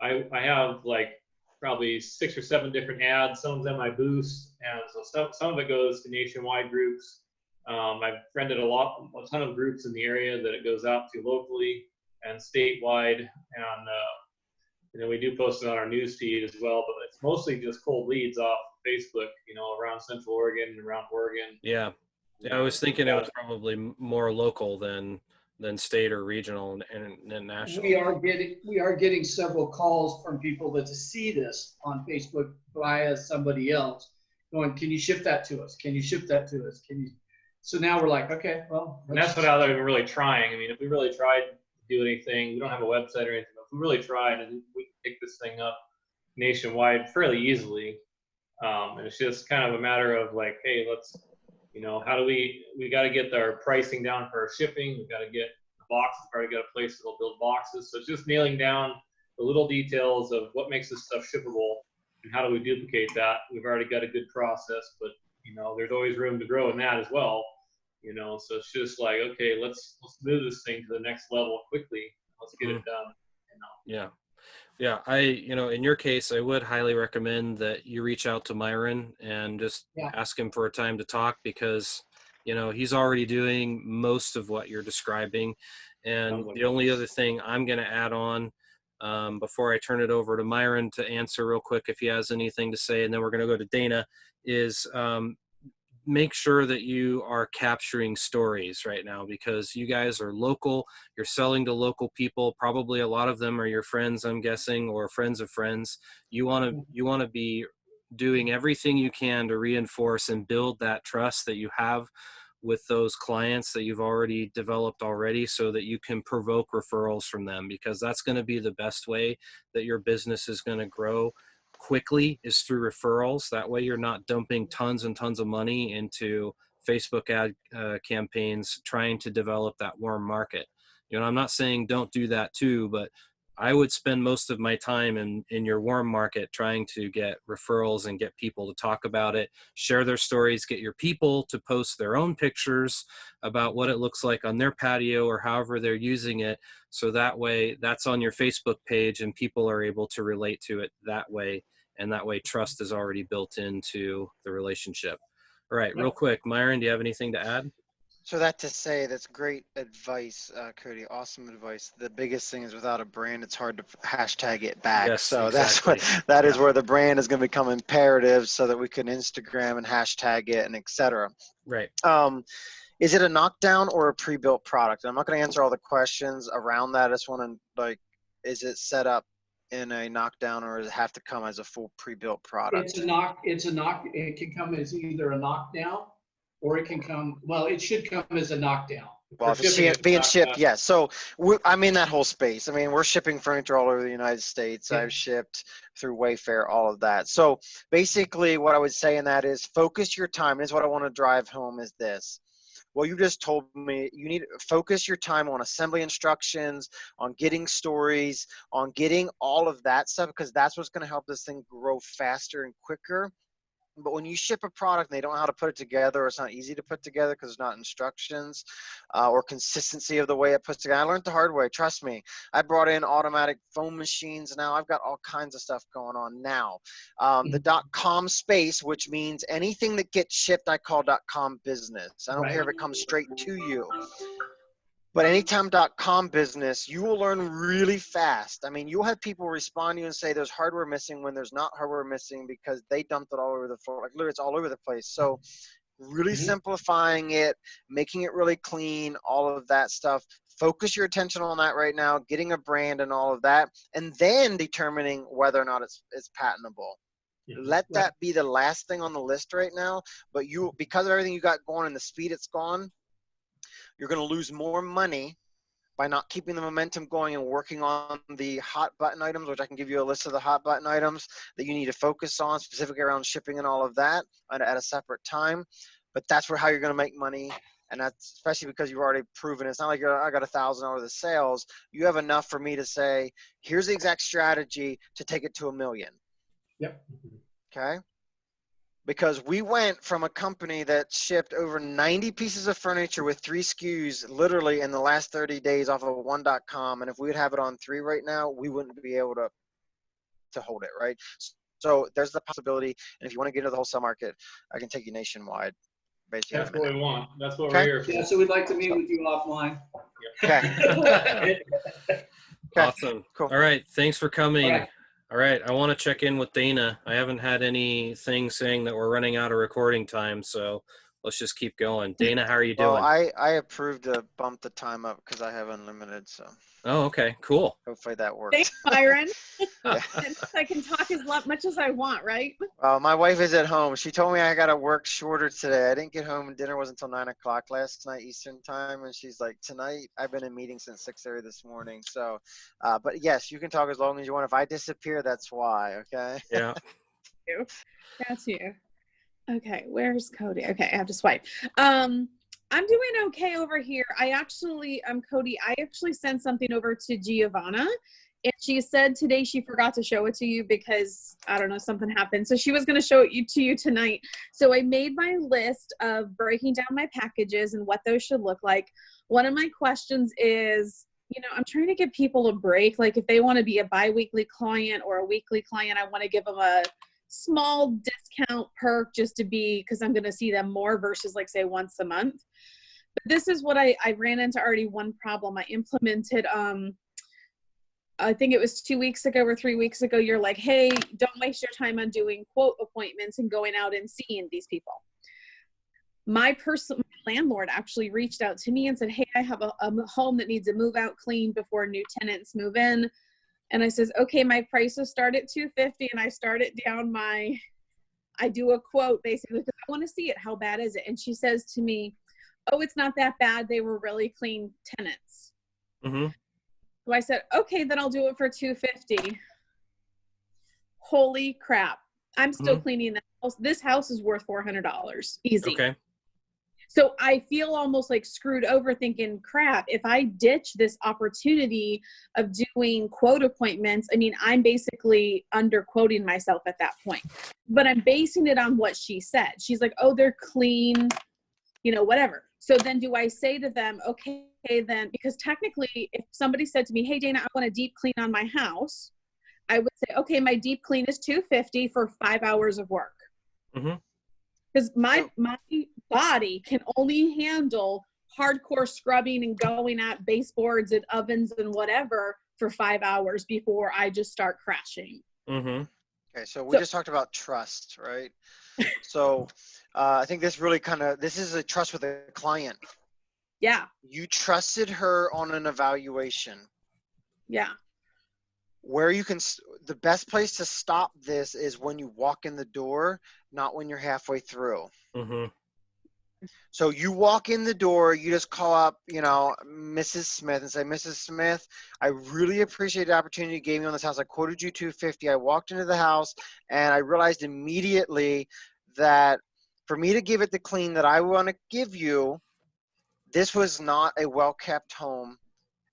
I have like probably 6 or 7 different ads. Some of them I boost, and so some of it goes to nationwide groups. I've friended a ton of groups in the area that it goes out to locally and statewide, and we do post it on our news feed as well. But it's mostly just cold leads off Facebook, around Central Oregon and around Oregon. Yeah. I was thinking it was probably more local than state or regional and national. We are getting several calls from people that see this on Facebook via somebody else going, can you ship that to us? Can you ship that to us? So now we're like, okay, well. And that's what I was really trying. I mean, if we really tried to do anything, we don't have a website or anything, but if we really tried, and we could pick this thing up nationwide fairly easily. And it's just kind of a matter of like, hey, let's, how do we got to get our pricing down for our shipping. We've got to get the boxes, probably got a place that'll build boxes. So it's just nailing down the little details of what makes this stuff shippable and how do we duplicate that. We've already got a good process, but there's always room to grow in that as well. So it's just like, okay, let's move this thing to the next level quickly. Let's get it done. Yeah. Yeah. In your case, I would highly recommend that you reach out to Myron and just ask him for a time to talk, because, he's already doing most of what you're describing. And the only other thing I'm going to add on before I turn it over to Myron to answer real quick, if he has anything to say, and then we're going to go to Dana, is make sure that you are capturing stories right now, because you guys are local. You're selling to local people. Probably a lot of them are your friends, I'm guessing, or friends of friends. You want to be doing everything you can to reinforce and build that trust that you have with those clients that you've already developed already, so that you can provoke referrals from them, because that's going to be the best way that your business is going to grow quickly, is through referrals. That way you're not dumping tons and tons of money into Facebook ad campaigns trying to develop that warm market. I'm not saying don't do that too, but I would spend most of my time in your warm market trying to get referrals and get people to talk about it, share their stories, get your people to post their own pictures about what it looks like on their patio or however they're using it. So that way that's on your Facebook page and people are able to relate to it that way. And that way trust is already built into the relationship. All right, real quick, Myron, do you have anything to add? So that's great advice, Cody. Awesome advice. The biggest thing is without a brand, it's hard to hashtag it back. Yes, so exactly. that is where the brand is going to become imperative, so that we can Instagram and hashtag it and etc. Right. Is it a knockdown or a pre-built product? I'm not going to answer all the questions around that. I just want to is it set up in a knockdown, or does it have to come as a full pre-built product? It can come as either a knockdown, or it can come, it should come as a knockdown. Well, if it's being shipped, yes. So I'm in that whole space. I mean, we're shipping furniture all over the United States. I've shipped through Wayfair, all of that. So basically what I would say in that is focus your time. This is what I want to drive home is this. Well, you just told me you need to focus your time on assembly instructions, on getting stories, on getting all of that stuff, because that's what's going to help this thing grow faster and quicker. But when you ship a product and they don't know how to put it together, or it's not easy to put together because there's not instructions or consistency of the way it puts together. I learned the hard way. Trust me. I brought in automatic foam machines. Now I've got all kinds of stuff going on now. The .com space, which means anything that gets shipped, I call .com business. I don't care if it comes straight to you. But anytime .com business, you will learn really fast. I mean, you'll have people respond to you and say there's hardware missing when there's not hardware missing, because they dumped it all over the floor. Like literally, it's all over the place. So really simplifying it, making it really clean, all of that stuff. Focus your attention on that right now, getting a brand and all of that, and then determining whether or not it's patentable. Let that be the last thing on the list right now. But you, because of everything you got going and the speed it's gone, you're going to lose more money by not keeping the momentum going and working on the hot button items, which I can give you a list of the hot button items that you need to focus on, specifically around shipping and all of that at a separate time. But that's how you're going to make money and that's especially because you've already proven it's not like I got $1,000 of sales. You have enough for me to say, here's the exact strategy to take it to $1 million. Yep. Okay. Because we went from a company that shipped over 90 pieces of furniture with 3 SKUs literally in the last 30 days off of one.com. And if we would have it on 3 right now, we wouldn't be able to hold it, right? So there's the possibility. And if you want to get into the wholesale market, I can take you nationwide. Basically, That's what we want. That's what Okay. we're here for. Yeah, so we'd like to meet with you offline. Okay. Awesome. Cool. All right. Thanks for coming. All right. All right. I want to check in with Dana. I haven't had anything saying that we're running out of recording time, so let's just keep going. Dana, how are you Well, doing? I approved to bump the time up because I have unlimited. So Oh, okay. Cool. hopefully that works. Thanks, Myron. Yeah. And I can talk as much as I want, right? My wife is at home. She told me I got to work shorter today. I didn't get home and dinner wasn't until 9 o'clock last night Eastern time. And she's like, tonight I've been in meetings since 6:30 this morning. So, but yes, you can talk as long as you want. If I disappear, that's why. Okay. Yeah. That's you. Okay, where's Cody? Okay, I have to swipe. I'm doing okay over here. Cody, I actually sent something over to Giovanna, and she said today she forgot to show it to you because, I don't know, something happened. So she was going to show it to you tonight. So I made my list of breaking down my packages and what those should look like. One of my questions is, I'm trying to give people a break. Like if they want to be a biweekly client or a weekly client, I want to give them a small discount perk just to be, because I'm going to see them more versus like say once a month. But this is what I ran into already one problem. I implemented, I think it was 2 weeks ago or 3 weeks ago. You're like, hey, don't waste your time on doing quote appointments and going out and seeing these people. My landlord actually reached out to me and said, hey, I have a home that needs a move out clean before new tenants move in. And I says, okay, my prices start at $250, and I start it down I do a quote basically because I want to see it. How bad is it? And she says to me, oh, it's not that bad. They were really clean tenants. Mm-hmm. So I said, okay, then I'll do it for $250. Holy crap. I'm still cleaning the house. This house is worth $400 easy. Okay. So I feel almost like screwed over thinking, crap, if I ditch this opportunity of doing quote appointments, I mean, I'm basically underquoting myself at that point. But I'm basing it on what she said. She's like, oh, they're clean, whatever. So then do I say to them, okay, then, because technically if somebody said to me, hey, Dana, I want a deep clean on my house, I would say, okay, my deep clean is $250 for 5 hours of work. Mm-hmm. Because my body can only handle hardcore scrubbing and going at baseboards and ovens and whatever for 5 hours before I just start crashing. Mm-hmm. Okay, so we just talked about trust, right? So I think this really this is a trust with a client. Yeah. You trusted her on an evaluation. Yeah. Where the best place to stop this is when you walk in the door, not when you're halfway through. Mm-hmm. So you walk in the door, you just call up, Mrs. Smith and say, Mrs. Smith, I really appreciate the opportunity you gave me on this house. I quoted you $250. I walked into the house and I realized immediately that for me to give it the clean that I want to give you, this was not a well-kept home.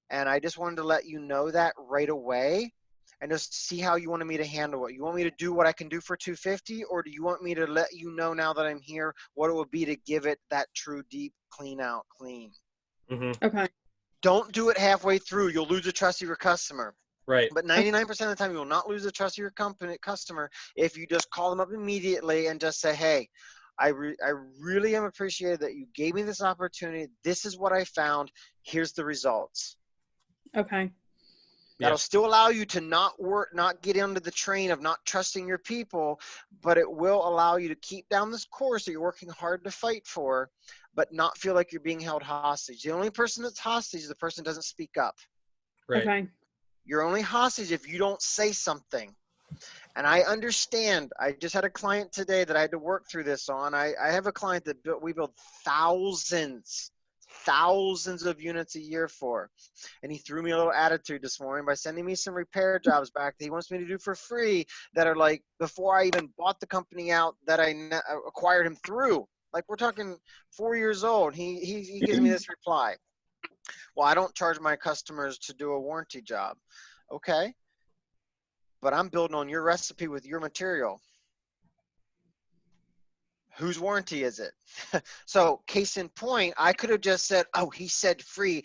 And I just wanted to let you know that right away and just see how you wanted me to handle it. You want me to do what I can do for $250, or do you want me to let you know now that I'm here what it would be to give it that true deep clean out clean? Mm-hmm. Okay. Don't do it halfway through. You'll lose the trust of your customer. Right. But 99% of the time, you will not lose the trust of your customer if you just call them up immediately and just say, hey, I really am appreciated that you gave me this opportunity. This is what I found. Here's the results. Okay. That'll still allow you to not get into the train of not trusting your people, but it will allow you to keep down this course that you're working hard to fight for, but not feel like you're being held hostage. The only person that's hostage is the person that doesn't speak up. Right. Okay. You're only hostage if you don't say something. And I understand. I just had a client today that I had to work through this on. I have a client that we build thousands of units a year for. And he threw me a little attitude this morning by sending me some repair jobs back that he wants me to do for free that are like before I even bought the company out that I acquired him through. Like we're talking 4 years old. He gives me this reply. Well, I don't charge my customers to do a warranty job. Okay, but I'm building on your recipe with your material. Whose warranty is it? So case in point, I could have just said, oh, he said free,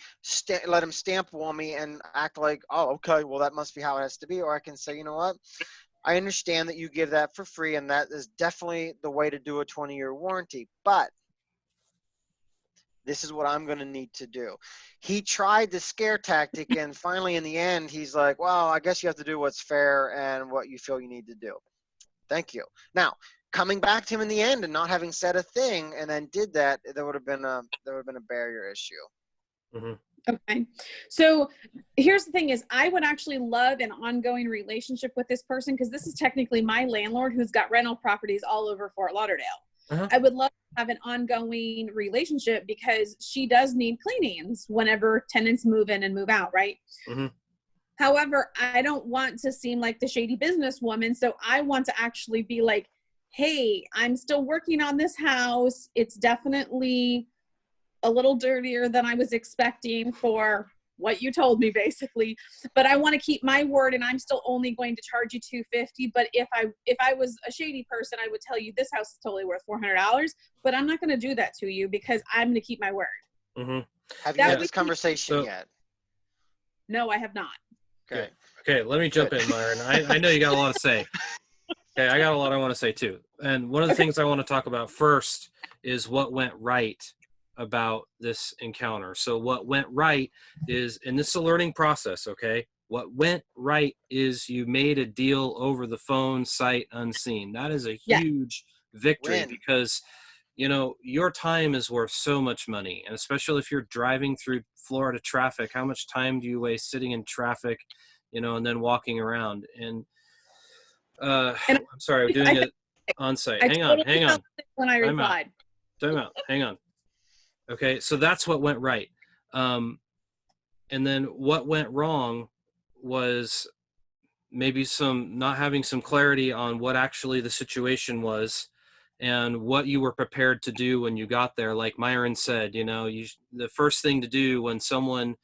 let him stamp on me and act like, oh, okay, well, that must be how it has to be. Or I can say, you know what? I understand that you give that for free, and that is definitely the way to do a 20-year warranty. But this is what I'm going to need to do. He tried the scare tactic, and finally in the end, he's like, well, I guess you have to do what's fair and what you feel you need to do. Thank you. Now, coming back to him in the end and not having said a thing and then did that, there would have been a barrier issue. Mm-hmm. Okay. So here's the thing is I would actually love an ongoing relationship with this person because this is technically my landlord who's got rental properties all over Fort Lauderdale. Uh-huh. I would love to have an ongoing relationship because she does need cleanings whenever tenants move in and move out, right? Mm-hmm. However, I don't want to seem like the shady businesswoman. So I want to actually be like, hey, I'm still working on this house. It's definitely a little dirtier than I was expecting for what you told me, basically. But I want to keep my word, and I'm still only going to charge you $250. But if I was a shady person, I would tell you this house is totally worth $400. But I'm not going to do that to you because I'm going to keep my word. Mm-hmm. Have you had this conversation yet? No, I have not. Okay. Okay, let me jump in, Myron. I know you got a lot to say. Okay, I got a lot I want to say too. And one of the things I want to talk about first is what went right about this encounter. So what went right is, and this is a learning process, okay? What went right is you made a deal over the phone, sight unseen. That is a huge victory because, you know, your time is worth so much money. And especially if you're driving through Florida traffic, how much time do you waste sitting in traffic, you know, and then walking around? And I'm sorry, I'm doing it on site. Hang on. When I replied. Time out. Hang on. Okay, so that's what went right. And then what went wrong was maybe not having some clarity on what actually the situation was and what you were prepared to do when you got there. Like Myron said, you know, the first thing to do when someone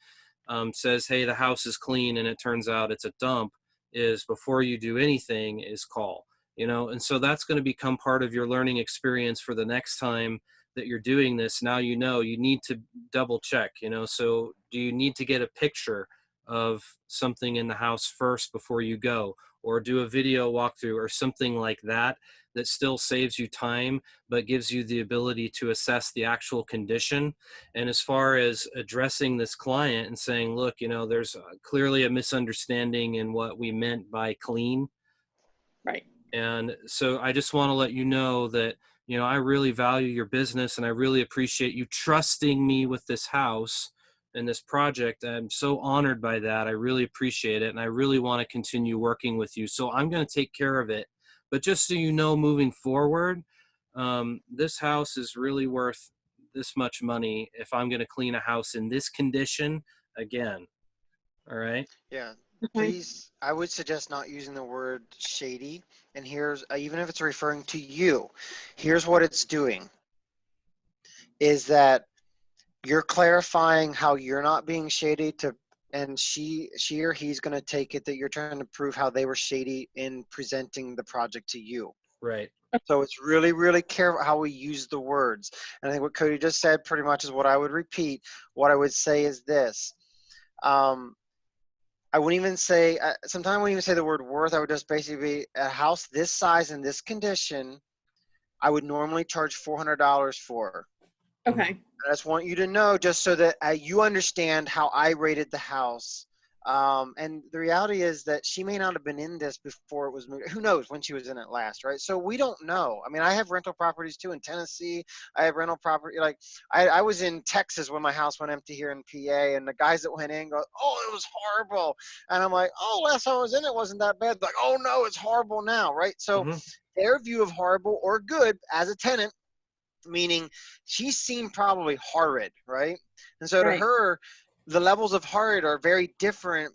says, hey, the house is clean and it turns out it's a dump, is before you do anything is call, you know. And so that's going to become part of your learning experience for the next time that you're doing this. Now, you know, you need to double check, you know. So do you need to get a picture of something in the house first before you go, or do a video walkthrough or something like that, that still saves you time but gives you the ability to assess the actual condition? And as far as addressing this client and saying, look, you know, there's clearly a misunderstanding in what we meant by clean. Right. And so I just want to let you know that, you know, I really value your business and I really appreciate you trusting me with this house and this project. I'm so honored by that. I really appreciate it. And I really want to continue working with you. So I'm going to take care of it. But just so you know, moving forward, this house is really worth this much money if I'm going to clean a house in this condition again. All right. Yeah. Please, I would suggest not using the word shady. And here's, even if it's referring to you, here's what it's doing, is that you're clarifying how you're not being shady and she or he's going to take it that you're trying to prove how they were shady in presenting the project to you. Right. So it's really, really careful how we use the words. And I think what Cody just said pretty much is what I would repeat. What I would say is this. I wouldn't even say, sometimes I wouldn't even say the word worth. I would just basically be a house this size in this condition, I would normally charge $400 for. Okay. I just want you to know, just so that you understand how I rated the house. And the reality is that she may not have been in this before it was moved. Who knows when she was in it last, right? So we don't know. I mean, I have rental properties too in Tennessee. I have rental property. Like I was in Texas when my house went empty here in PA, and the guys that went in go, oh, it was horrible. And I'm like, oh, last time I was in it wasn't that bad. Like, oh no, it's horrible now, right? So their view of horrible or good as a tenant, meaning she seemed probably horrid, right? And so to her, the levels of horrid are very different.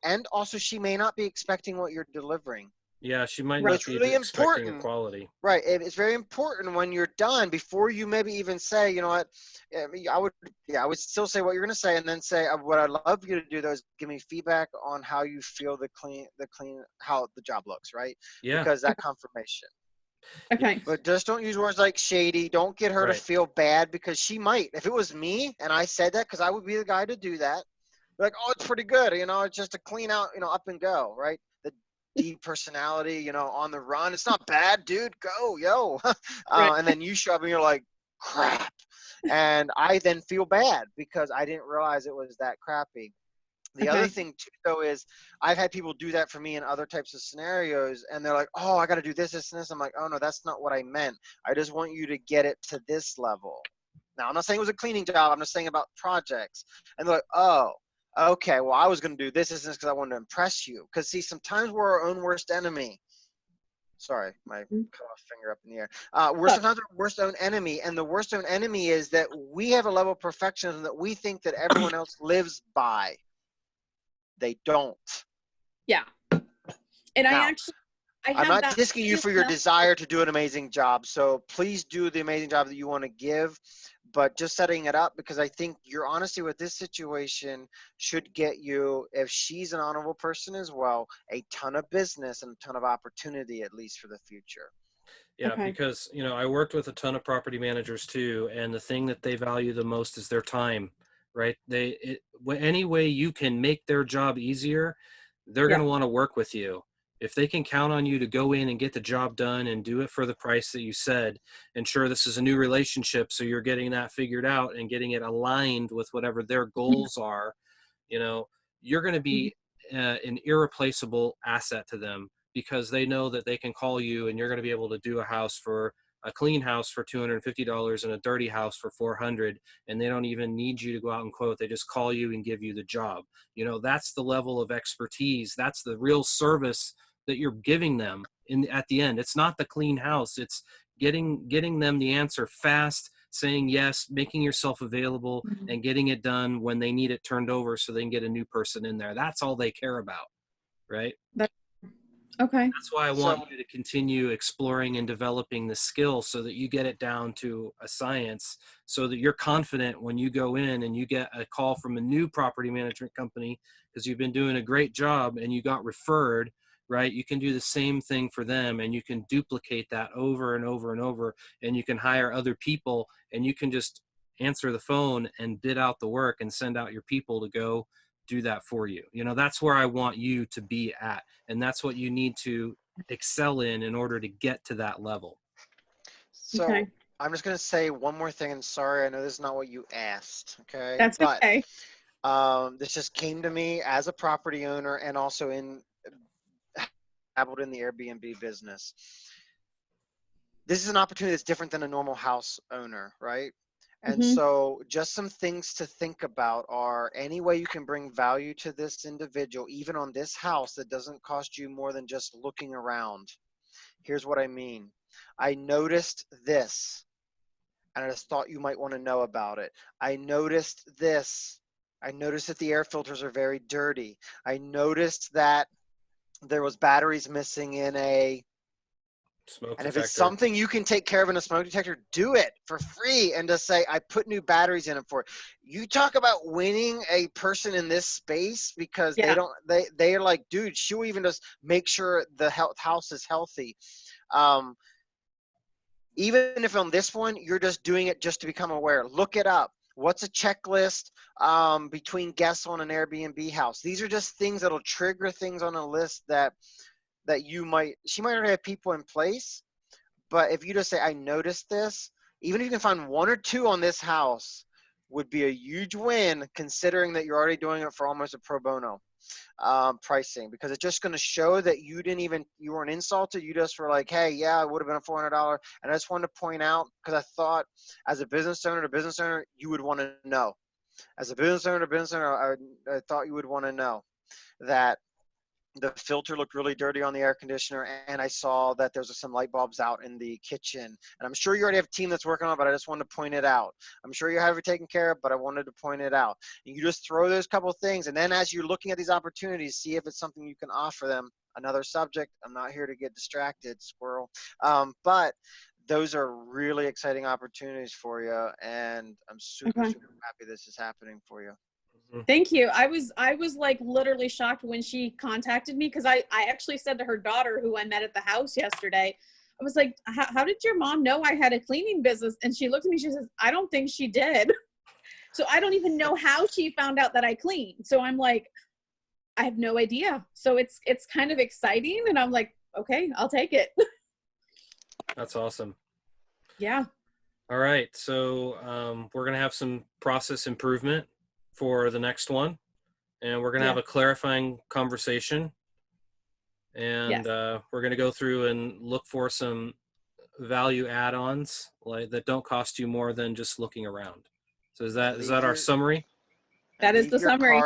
And also she may not be expecting what you're delivering. Yeah, she might Right. not It's be really expecting important. equality. Right. It's very important when you're done, before you maybe even say, you know what, I would still say what you're going to say, and then say, what I'd love you to do though is give me feedback on how you feel how the job looks, right? Yeah, Because that confirmation. Okay. But just don't use words like shady. Don't get her to right. feel bad, because she might. If it was me and I said that, because I would be the guy to do that, like, oh, it's pretty good, it's just a clean out, up and go, right? The deep personality, on the run. It's not bad, dude. Go, yo. Right. And then you show up and you're like, crap. And I then feel bad because I didn't realize it was that crappy. The other Okay. thing too, though, is I've had people do that for me in other types of scenarios, and they're like, "Oh, I got to do this, this, and this." I'm like, "Oh no, that's not what I meant. I just want you to get it to this level." Now, I'm not saying it was a cleaning job. I'm just saying about projects. And they're like, "Oh, okay. Well, I was going to do this, this, and this because I wanted to impress you." Because see, sometimes we're our own worst enemy. Sorry, my cut off finger up in the air. We're sometimes our worst own enemy, and the worst own enemy is that we have a level of perfectionism that we think that everyone else lives by. They don't. Yeah. And Now, I I'm have not that disking you for your desire to do an amazing job. So please do the amazing job that you want to give, but just setting it up, because I think your honesty with this situation should get you, if she's an honorable person as well, a ton of business and a ton of opportunity, at least for the future. Yeah, Okay. because I worked with a ton of property managers too, and the thing that they value the most is their time, right? Any way you can make their job easier, they're going Yeah. to want to work with you. If they can count on you to go in and get the job done and do it for the price that you said, and sure, this is a new relationship, so you're getting that figured out and getting it aligned with whatever their goals are, you know, you're going to be an irreplaceable asset to them, because they know that they can call you and you're going to be able to do a clean house for $250 and a dirty house for 400, and they don't even need you to go out and quote. They just call you and give you the job. That's the level of expertise. That's the real service that you're giving them at the end. It's not the clean house. It's getting them the answer fast, saying yes, making yourself available, and getting it done when they need it turned over so they can get a new person in there. That's all they care about, right? Okay. That's why I want you to continue exploring and developing the skill so that you get it down to a science, so that you're confident when you go in and you get a call from a new property management company because you've been doing a great job and you got referred, right? You can do the same thing for them, and you can duplicate that over and over and over, and you can hire other people, and you can just answer the phone and bid out the work and send out your people to go do that for you. That's where I want you to be at, and that's what you need to excel in order to get to that level. So Okay. I'm just going to say one more thing, and sorry, I know this is not what you asked, okay? That's but okay. this just came to me as a property owner and also dabbled in the Airbnb business. This is an opportunity that's different than a normal house owner, right? And so just some things to think about are any way you can bring value to this individual, even on this house, that doesn't cost you more than just looking around. Here's what I mean. I noticed this, and I just thought you might want to know about it. I noticed this. I noticed that the air filters are very dirty. I noticed that there was batteries missing in a Smoke And if detector. it's something you can take care of in a smoke detector, do it for free and just say, I put new batteries in it for it. You talk about winning a person in this space, because Yeah. they are like, dude, she'll even just make sure the house is healthy. Even if on this one, you're just doing it just to become aware. Look it up. What's a checklist between guests on an Airbnb house? These are just things that'll trigger things on a list that she might already have people in place, but if you just say, I noticed this, even if you can find one or two on this house, would be a huge win, considering that you're already doing it for almost a pro bono pricing, because it's just going to show that you weren't insulted. You just were like, hey, yeah, it would have been a $400. And I just wanted to point out, because I thought as a business owner to business owner, you would want to know. As a business owner to business owner, I thought you would want to know that the filter looked really dirty on the air conditioner, and I saw that there's some light bulbs out in the kitchen. And I'm sure you already have a team that's working on it, but I just wanted to point it out. I'm sure you have it taken care of, but I wanted to point it out. And you just throw those couple of things, and then as you're looking at these opportunities, see if it's something you can offer them another subject. I'm not here to get distracted, squirrel. But those are really exciting opportunities for you, and I'm super, Okay. super happy this is happening for you. Thank you. I was like literally shocked when she contacted me, because I actually said to her daughter, who I met at the house yesterday, I was like, how did your mom know I had a cleaning business? And she looked at me, she says, I don't think she did. So I don't even know how she found out that I clean. So I'm like, I have no idea. So it's kind of exciting, and I'm like, okay, I'll take it. That's awesome. Yeah. All right. So we're going to have some process improvement for the next one, and we're going to have a clarifying conversation, and we're going to go through and look for some value add-ons like that don't cost you more than just looking around. So is that our summary? That is the summary.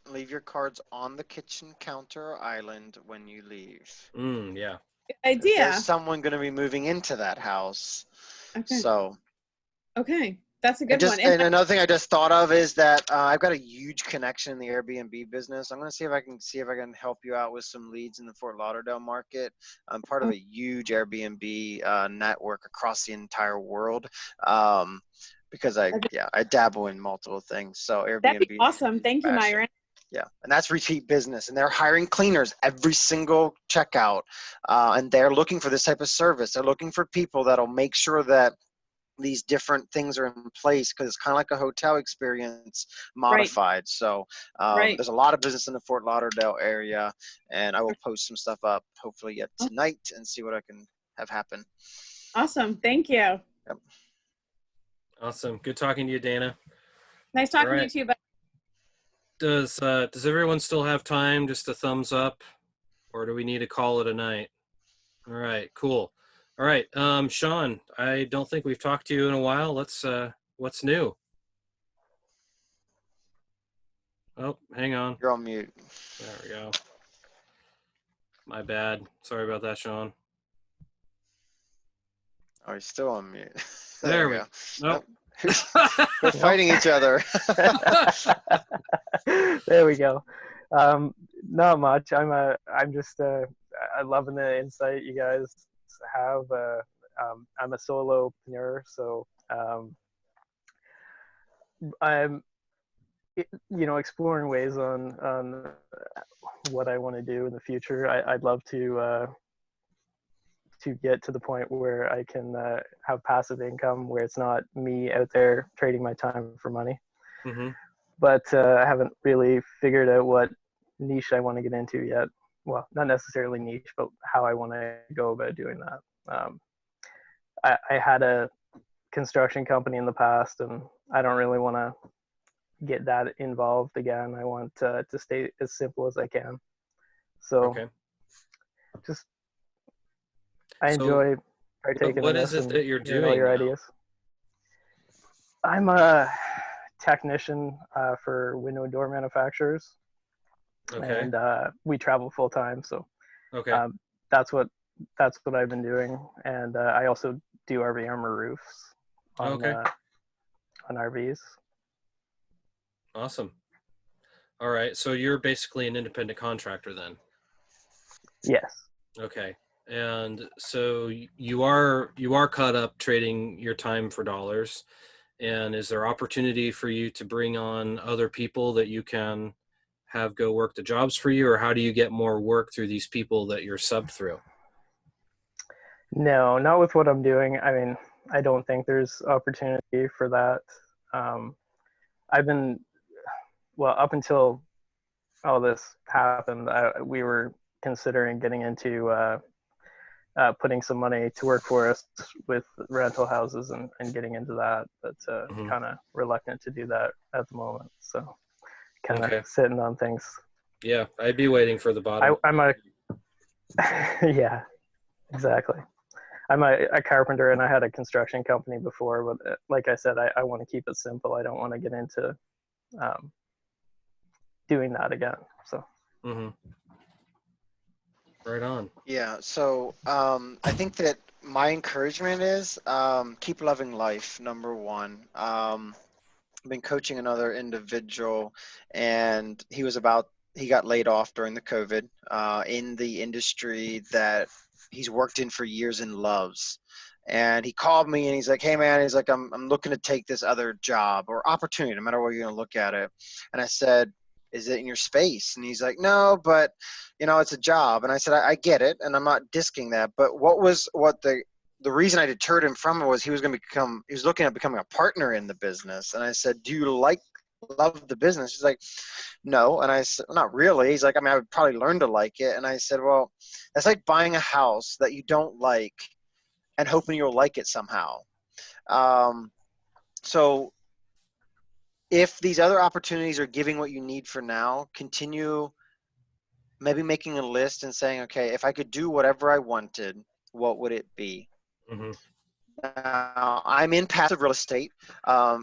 Leave your cards on the kitchen counter island when you leave. Yeah. Good idea. There's someone going to be moving into that house. Okay. So. Okay. That's a good one. And another thing I just thought of is that I've got a huge connection in the Airbnb business. I'm going to see if I can help you out with some leads in the Fort Lauderdale market. I'm part of a huge Airbnb network across the entire world. Because I dabble in multiple things. So Airbnb. That'd be awesome. Thank you, Myron. Yeah, and that's repeat business, and they're hiring cleaners every single checkout, and they're looking for this type of service. They're looking for people that'll make sure that these different things are in place, because it's kind of like a hotel experience modified. Right. So there's a lot of business in the Fort Lauderdale area, and I will post some stuff up hopefully yet tonight and see what I can have happen. Awesome. Thank you. Yep. Awesome. Good talking to you, Dana. Nice talking to you too. But does everyone still have time? Just a thumbs up, or do we need to call it a night? All right, cool. All right, Sean, I don't think we've talked to you in a while. Let's, what's new? Oh, hang on. You're on mute. There we go. My bad. Sorry about that, Sean. Oh, you're still on mute. There we go. Nope. We're fighting each other. There we go. Not much. I'm just I'm loving the insight you guys have. I'm a solopreneur, so I'm exploring ways on what I want to do in the future. I'd love to get to the point where I can have passive income, where it's not me out there trading my time for money. Mm-hmm. But I haven't really figured out what niche I want to get into yet. Well, not necessarily niche, but how I want to go about doing that. I had a construction company in the past, and I don't really want to get that involved again. I want to stay as simple as I can. So I enjoy partaking what in is this it that you're doing? All your ideas. I'm a technician for window and door manufacturers. Okay. And we travel full time, so that's what I've been doing. And I also do RV armor roofs on RVs. Awesome. All right, so you're basically an independent contractor then? Yes. Okay. And so you are caught up trading your time for dollars. And is there opportunity for you to bring on other people that you can have go work the jobs for you, or how do you get more work through these people that you're subbed through? No, not with what I'm doing. I mean, I don't think there's opportunity for that. I've been, up until all this happened, we were considering getting into putting some money to work for us with rental houses and getting into that, but kind of reluctant to do that at the moment. So kind of sitting on things. Yeah, I'd be waiting for the bottom. Yeah, exactly. I'm a carpenter, and I had a construction company before, but like I said, I want to keep it simple. I don't want to get into doing that again. So. Right on. Yeah, so I think that my encouragement is keep loving life, number one. I've been coaching another individual, and he was about he got laid off during the COVID in the industry that he's worked in for years and loves. And he called me and he's like, hey man, he's like, I'm looking to take this other job or opportunity, no matter what you're going to look at it. And I said, is it in your space? And he's like, no, but you know, it's a job. And I said, I get it. And I'm not disking that. But what the reason I deterred him from it was he was looking at becoming a partner in the business. And I said, do you love the business? He's like, no. And I said, not really. He's like, I mean, I would probably learn to like it. And I said, well, that's like buying a house that you don't like and hoping you'll like it somehow. So if these other opportunities are giving what you need for now, continue maybe making a list and saying, okay, if I could do whatever I wanted, what would it be? Mm-hmm. I'm in passive real estate.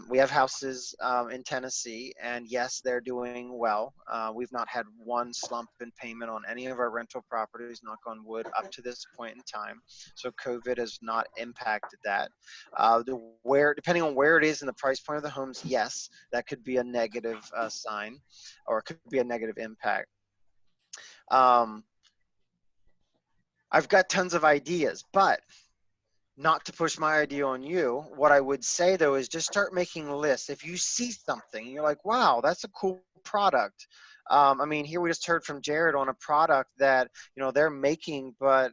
We have houses in Tennessee, and yes, they're doing well. We've not had one slump in payment on any of our rental properties, knock on wood, up to this point in time. So COVID has not impacted that. Depending on where it is in the price point of the homes, yes, that could be a negative sign, or it could be a negative impact. I've got tons of ideas, but not to push my idea on you, what I would say though is just start making lists. If you see something, you're like, wow, that's a cool product. I mean, here we just heard from Jared on a product that, you know, they're making, but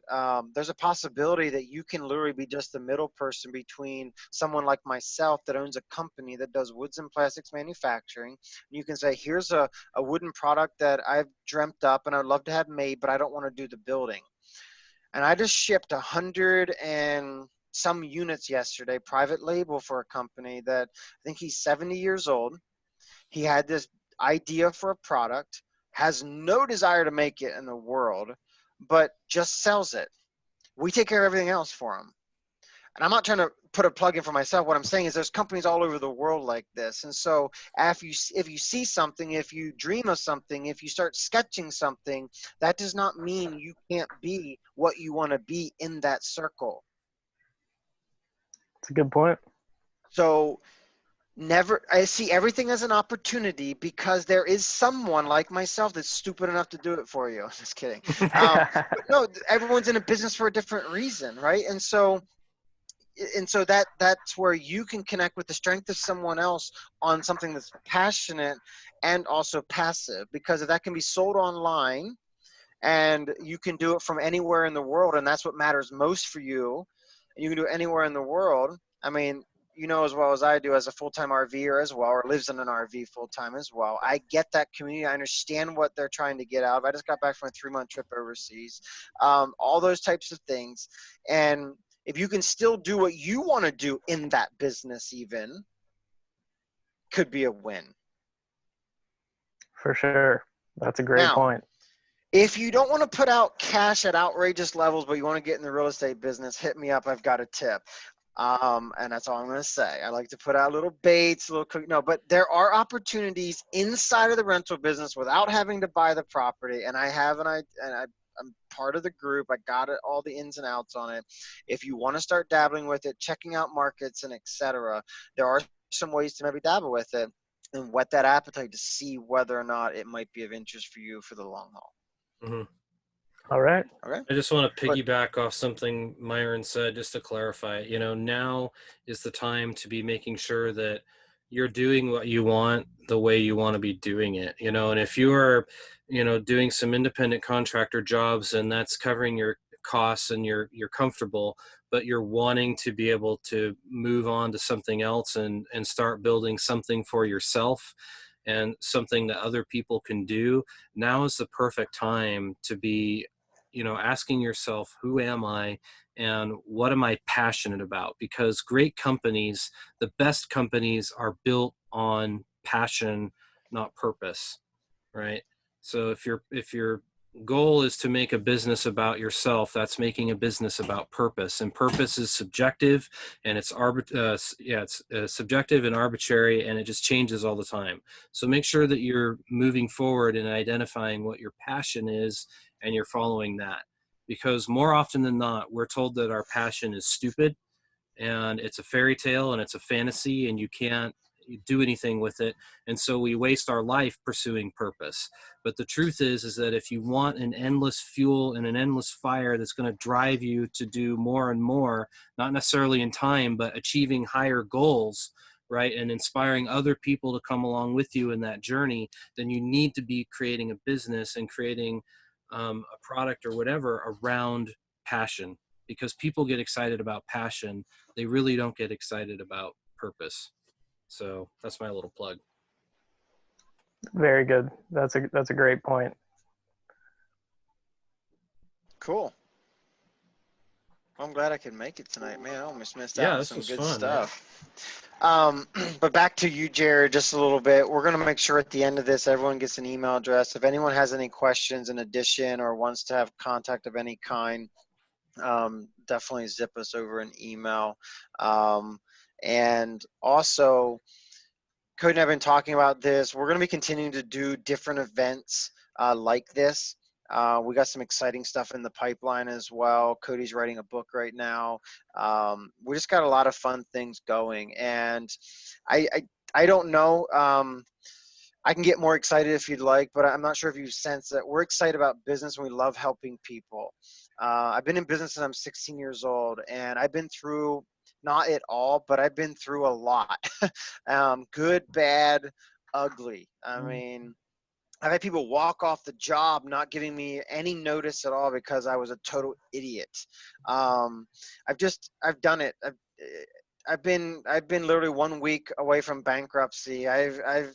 there's a possibility that you can literally be just the middle person between someone like myself that owns a company that does woods and plastics manufacturing. You can say, here's a wooden product that I've dreamt up and I'd love to have made, but I don't want to do the building. And I just shipped 100 and some units yesterday, private label for a company that I think he's 70 years old. He had this idea for a product, has no desire to make it in the world, but just sells it. We take care of everything else for him. And I'm not trying to put a plug in for myself. What I'm saying is there's companies all over the world like this. And so if you see something, if you dream of something, if you start sketching something, that does not mean you can't be what you want to be in that circle. That's a good point. So I see everything as an opportunity because there is someone like myself that's stupid enough to do it for you. Just kidding. But no, everyone's in a business for a different reason, right? And so that's where you can connect with the strength of someone else on something that's passionate and also passive, because if that can be sold online and you can do it from anywhere in the world, and that's what matters most for you, and you can do it anywhere in the world. I mean, you know as well as I do, as a full-time RVer as well, or lives in an RV full-time as well, I get that community. I understand what they're trying to get out of. I just got back from a 3-month trip overseas, all those types of things. And if you can still do what you want to do in that business, even, could be a win. For sure. That's a great point. If you don't want to put out cash at outrageous levels, but you want to get in the real estate business, hit me up. I've got a tip. And that's all I'm going to say. I like to put out little baits, but there are opportunities inside of the rental business without having to buy the property. And I'm part of the group. I got it, all the ins and outs on it. If you want to start dabbling with it, checking out markets and etc., there are some ways to maybe dabble with it and whet that appetite to see whether or not it might be of interest for you for the long haul. Mm-hmm. All right. I just want to piggyback off something Myron said, just to clarify. You know, now is the time to be making sure that you're doing what you want the way you want to be doing it. You know, and if you are, you know, doing some independent contractor jobs and that's covering your costs and you're comfortable, but you're wanting to be able to move on to something else and start building something for yourself and something that other people can do, now is the perfect time to be, you know, asking yourself, who am I and what am I passionate about? Because great companies, the best companies, are built on passion, not purpose, right? So if your goal is to make a business about yourself, that's making a business about purpose, and purpose is subjective, and it's subjective and arbitrary, and it just changes all the time. So make sure that you're moving forward and identifying what your passion is, and you're following that, because more often than not, we're told that our passion is stupid and it's a fairy tale and it's a fantasy, and you can't do anything with it. And so we waste our life pursuing purpose. But the truth is that if you want an endless fuel and an endless fire that's going to drive you to do more and more, not necessarily in time, but achieving higher goals, right, and inspiring other people to come along with you in that journey, then you need to be creating a business and creating a product or whatever around passion, because people get excited about passion. They really don't get excited about purpose. So that's my little plug. Very good. That's a great point. Cool. I'm glad I could make it tonight, man. I almost missed Yeah, out on this some was good fun, stuff. But back to you, Jared, just a little bit. We're going to make sure at the end of this, everyone gets an email address. If anyone has any questions in addition or wants to have contact of any kind, definitely zip us over an email. And also, Cody and I have been talking about this. We're going to be continuing to do different events like this. We got some exciting stuff in the pipeline as well. Cody's writing a book right now. We just got a lot of fun things going, and I don't know. I can get more excited if you'd like, but I'm not sure if you sense that we're excited about business and we love helping people. I've been in business since I'm 16 years old, and I've been through, not it all, but I've been through a lot. Good, bad, ugly. I mean, I've had people walk off the job not giving me any notice at all because I was a total idiot. I've done it. I've been literally 1 week away from bankruptcy. Yeah.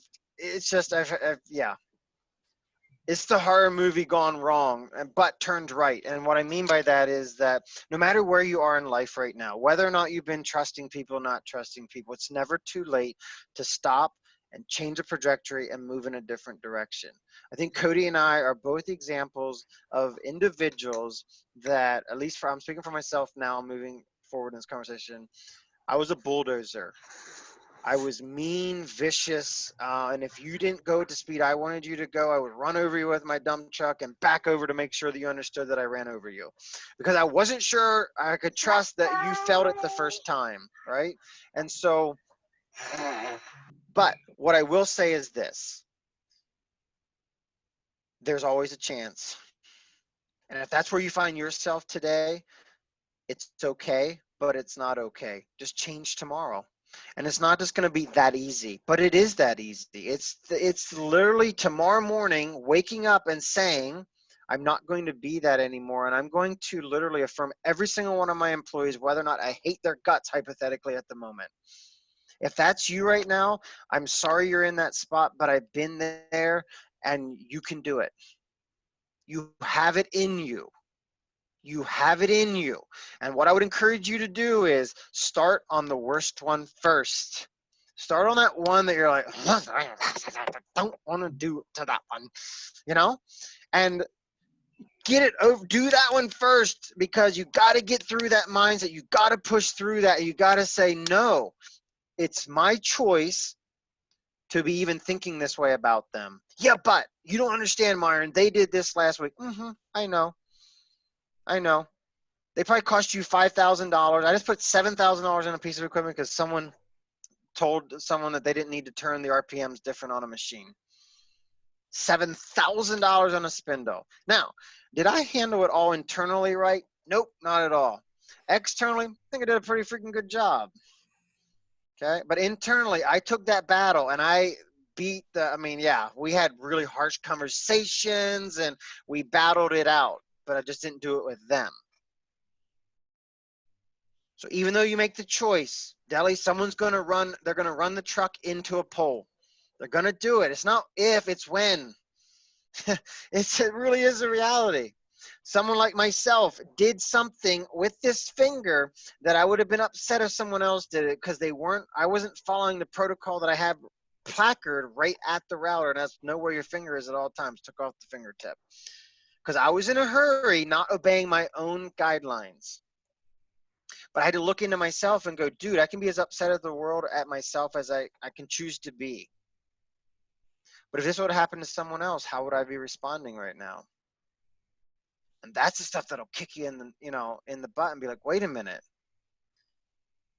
It's the horror movie gone wrong, but turned right. And what I mean by that is that no matter where you are in life right now, whether or not you've been trusting people, not trusting people, it's never too late to stop and change the trajectory and move in a different direction. I think Cody and I are both examples of individuals that, at least I'm speaking for myself now, moving forward in this conversation, I was a bulldozer. I was mean, vicious, and if you didn't go at the speed I wanted you to go, I would run over you with my dump truck and back over to make sure that you understood that I ran over you. Because I wasn't sure I could trust that you felt it the first time, right? And so, but what I will say is this. There's always a chance. And if that's where you find yourself today, it's okay, but it's not okay. Just change tomorrow. And it's not just going to be that easy, but it is that easy. It's literally tomorrow morning waking up and saying, I'm not going to be that anymore. And I'm going to literally affirm every single one of my employees, whether or not I hate their guts hypothetically at the moment. If that's you right now, I'm sorry you're in that spot, but I've been there and you can do it. You have it in you. You have it in you. And what I would encourage you to do is start on the worst one first. Start on that one that you're like, I don't want to do to that one, and get it over. Do that one first, because you got to get through that mindset. You got to push through that. You got to say, no, it's my choice to be even thinking this way about them. Yeah, but you don't understand, Myron. They did this last week. I know. They probably cost you $5,000. I just put $7,000 in a piece of equipment because someone told someone that they didn't need to turn the RPMs different on a machine. $7,000 on a spindle. Now, did I handle it all internally right? Nope, not at all. Externally, I think I did a pretty freaking good job. Okay, but internally, I took that battle and I beat we had really harsh conversations and we battled it out, but I just didn't do it with them. So even though you make the choice, Deli, someone's going to run, they're going to run the truck into a pole. They're going to do it. It's not if, it's when. It really is a reality. Someone like myself did something with this finger that I would have been upset if someone else did it because I wasn't following the protocol that I had placard right at the router, and that's know where your finger is at all times. Took off the fingertip because I was in a hurry, not obeying my own guidelines. But I had to look into myself and go, dude, I can be as upset at the world at myself as I can choose to be. But if this would have happened to someone else, how would I be responding right now? And that's the stuff that'll kick you in the butt and be like, wait a minute.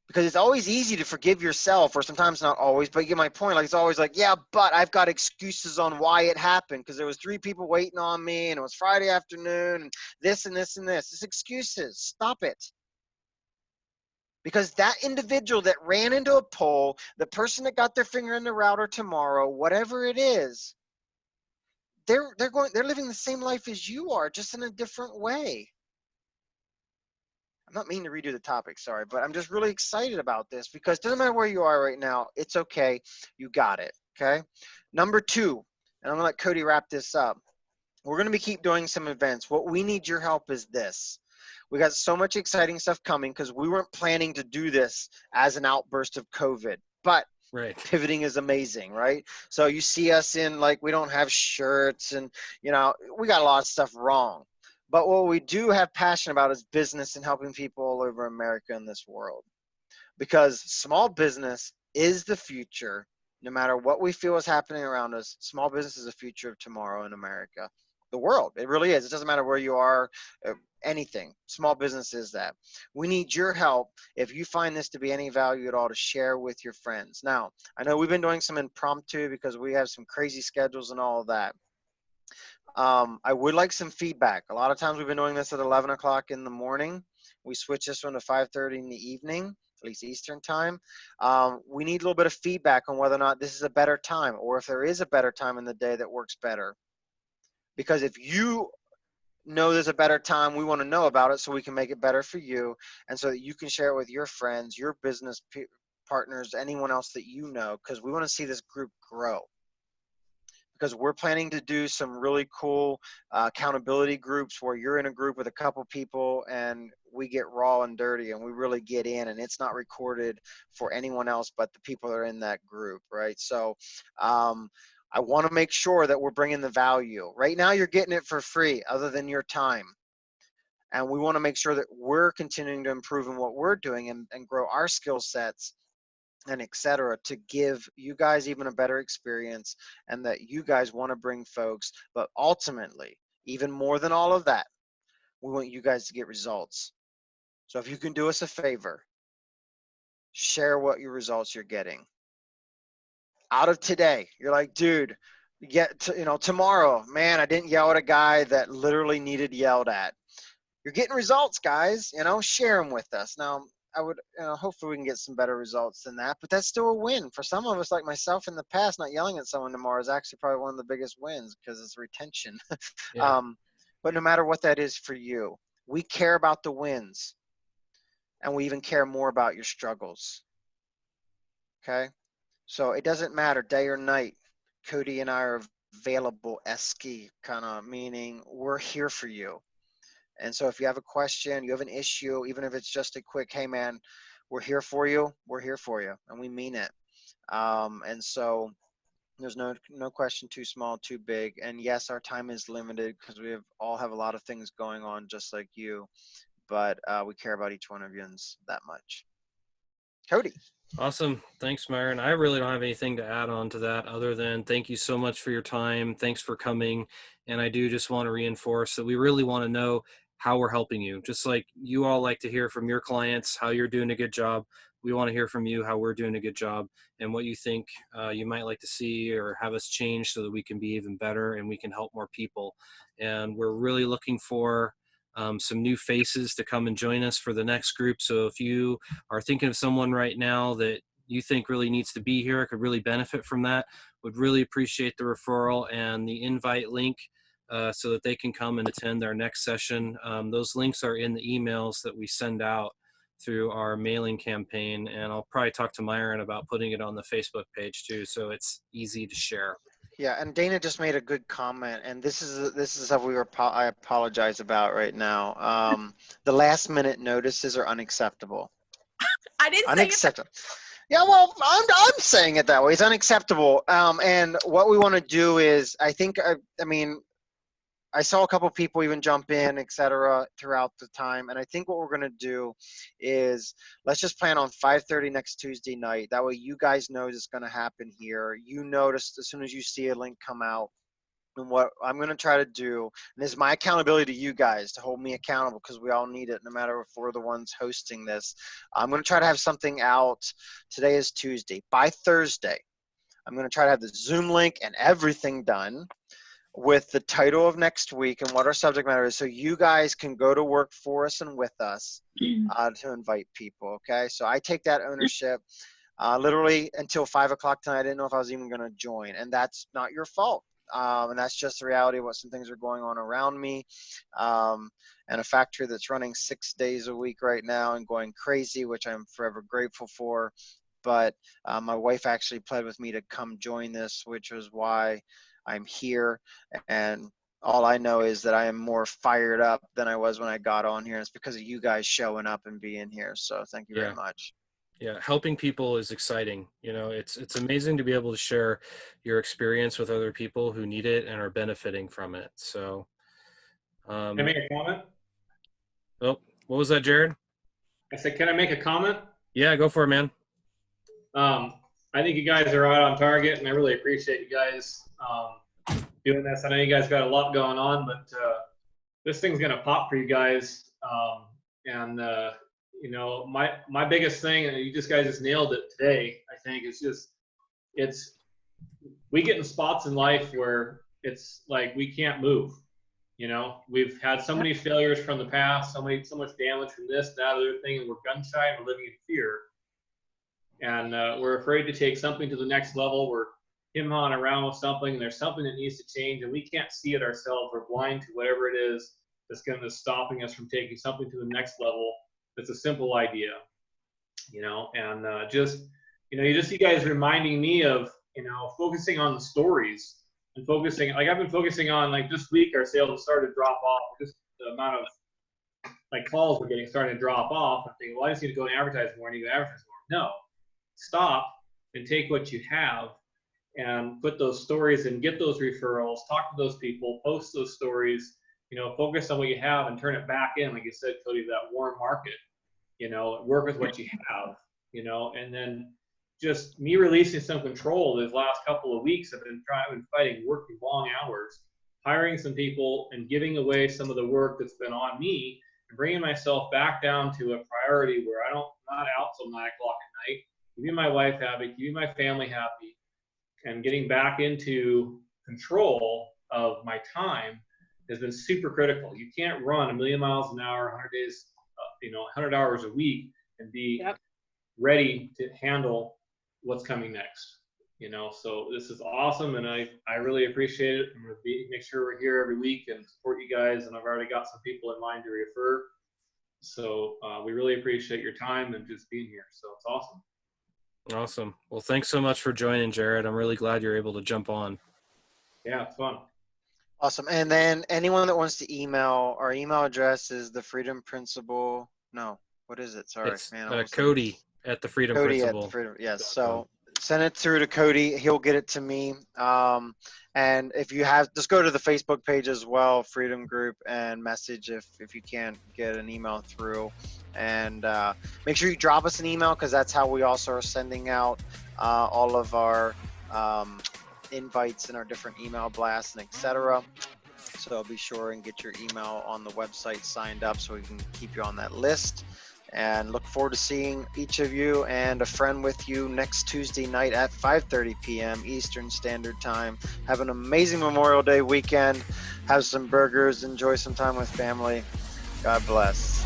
Because it's always easy to forgive yourself, or sometimes not always, but you get my point. Like, it's always like, yeah, but I've got excuses on why it happened, because there was 3 people waiting on me, and it was Friday afternoon, and this and this and this. It's excuses. Stop it. Because that individual that ran into a pole, the person that got their finger in the router tomorrow, whatever it is, they're living the same life as you are, just in a different way. I'm not meaning to redo the topic, sorry, but I'm just really excited about this, because it doesn't matter where you are right now. It's okay. You got it. Okay. Number 2, and I'm gonna let Cody wrap this up. We're gonna keep doing some events. What we need your help is this. We got so much exciting stuff coming, because we weren't planning to do this as an outburst of COVID, but Right. pivoting is amazing, right? So you see us in, like, we don't have shirts, and we got a lot of stuff wrong. But what we do have passion about is business and helping people all over America and this world. Because small business is the future. No matter what we feel is happening around us, small business is the future of tomorrow in America. The world, it really is. It doesn't matter where you are, anything. Small business is that. We need your help, if you find this to be any value at all, to share with your friends. Now, I know we've been doing some impromptu because we have some crazy schedules and all of that. I would like some feedback. A lot of times we've been doing this at 11 o'clock in the morning. We switch this one to 5:30 in the evening, at least Eastern time. We need a little bit of feedback on whether or not this is a better time, or if there is a better time in the day that works better. Because if you know there's a better time, we want to know about it so we can make it better for you, and so that you can share it with your friends, your business partners, anyone else that you know, because we want to see this group grow. Because we're planning to do some really cool accountability groups where you're in a group with a couple people and we get raw and dirty and we really get in, and it's not recorded for anyone else but the people that are in that group, right? So I want to make sure that we're bringing the value. Right now you're getting it for free other than your time. And we want to make sure that we're continuing to improve in what we're doing, and grow our skill sets and etc., to give you guys even a better experience, and that you guys want to bring folks. But ultimately, even more than all of that, we want you guys to get results. So if you can do us a favor, share what your results you're getting out of today. You're like, dude, tomorrow, man, I didn't yell at a guy that literally needed yelled at. You're getting results, guys. Share them with us. Now, I would, hopefully we can get some better results than that, but that's still a win. For some of us, like myself in the past, not yelling at someone tomorrow is actually probably one of the biggest wins, because it's retention. Yeah. But no matter what that is for you, we care about the wins, and we even care more about your struggles. Okay? So it doesn't matter day or night. Cody and I are available, esky, kind of meaning we're here for you. And so if you have a question, you have an issue, even if it's just a quick, hey man, we're here for you, and we mean it. And so there's no question too small, too big. And yes, our time is limited because we all have a lot of things going on, just like you. But we care about each one of you that much. Cody. Awesome. Thanks, Myron. I really don't have anything to add on to that other than thank you so much for your time. Thanks for coming. And I do just want to reinforce that we really want to know how we're helping you. Just like you all like to hear from your clients how you're doing a good job, we want to hear from you how we're doing a good job, and what you think you might like to see or have us change so that we can be even better and we can help more people. And we're really looking for some new faces to come and join us for the next group. So if you are thinking of someone right now that you think really needs to be here, could really benefit from that, would really appreciate the referral and the invite link so that they can come and attend our next session. Those links are in the emails that we send out through our mailing campaign, and I'll probably talk to Myron about putting it on the Facebook page too, so it's easy to share. Yeah, and Dana just made a good comment, and this is how I apologize about right now. The last minute notices are unacceptable. I didn't say it. Unacceptable. Yeah, well, I'm saying it that way. It's unacceptable. And what we want to do is, I mean, I saw a couple people even jump in, etc., throughout the time. And I think what we're going to do is, let's just plan on 5:30 next Tuesday night. That way you guys know it's going to happen here. You notice as soon as you see a link come out, And what I'm going to try to do, and this is my accountability to you guys to hold me accountable, because we all need it, no matter if we're the ones hosting this. I'm going to try to have something out. Today is Tuesday. By Thursday, I'm going to try to have the Zoom link and everything done with the title of next week and what our subject matter is, so you guys can go to work for us and with us to invite people. Okay, so I take that ownership. Literally until 5 o'clock tonight, I didn't know if I was even going to join, and that's not your fault. And that's just the reality of what some things are going on around me, and a factory that's running 6 days a week right now and going crazy, which I'm forever grateful for. But my wife actually pled with me to come join this, which was why I'm here. And all I know is that I am more fired up than I was when I got on here. It's because of you guys showing up and being here. So thank you very much. Yeah, helping people is exciting. You know, it's amazing to be able to share your experience with other people who need it and are benefiting from it. So, Can I make a comment? oh, what was that, Jared? I said, can I make a comment? Yeah, go for it, man. I think you guys are right on target, and I really appreciate you guys doing this. I know you guys got a lot going on, but this thing's gonna pop for you guys. You know, my biggest thing, and you guys just nailed it today, I think, we get in spots in life where it's like we can't move. You know, we've had so many failures from the past, so much damage from this, that, other thing, and we're gun shy and we're living in fear. And we're afraid to take something to the next level. We're him-hawing around with something, and there's something that needs to change, and we can't see it ourselves. We're blind to whatever it is that's going to stopping us from taking something to the next level. It's a simple idea, you know, and you guys reminding me of, you know, focusing on the stories and focusing, like I've been focusing on, like this week our sales have started to drop off. Just the amount of like calls we're getting starting to drop off. I'm thinking, well, I just need to go and advertise more. I need to advertise more. No, stop and take what you have and put those stories and get those referrals, talk to those people, post those stories, you know, focus on what you have and turn it back in, like you said, Cody, that warm market, you know, work with what you have, you know, and then just me releasing some control these last couple of weeks. I've been fighting, working long hours, hiring some people and giving away some of the work that's been on me and bringing myself back down to a priority where I'm not out till 9 o'clock at night, keeping my wife happy, keeping my family happy, and getting back into control of my time has been super critical. You can't run 1,000,000 miles an hour, 100 days, 100 hours a week and be ready to handle what's coming next. You know, so this is awesome, and I really appreciate it. I'm going to make sure we're here every week and support you guys, and I've already got some people in mind to refer. So we really appreciate your time and just being here. So it's awesome. Awesome. Well, thanks so much for joining, Jared. I'm really glad you're able to jump on. Yeah, it's fun. Awesome. And then anyone that wants to email, our email address is the Freedom Principle. No, what is it? Sorry, It's man. Cody at the Freedom Cody Principle. at the Freedom. Yes. So send it through to Cody. He'll get it to me. And if you have, just go to the Facebook page as well, Freedom Group, and message if you can't get an email through. And make sure you drop us an email, because that's how we also are sending out all of our invites and our different email blasts and etc. So be sure and get your email on the website signed up so we can keep you on that list. And look forward to seeing each of you and a friend with you next Tuesday night at 5:30 p.m. Eastern Standard Time. Have an amazing Memorial Day weekend. Have some burgers. Enjoy some time with family. God bless.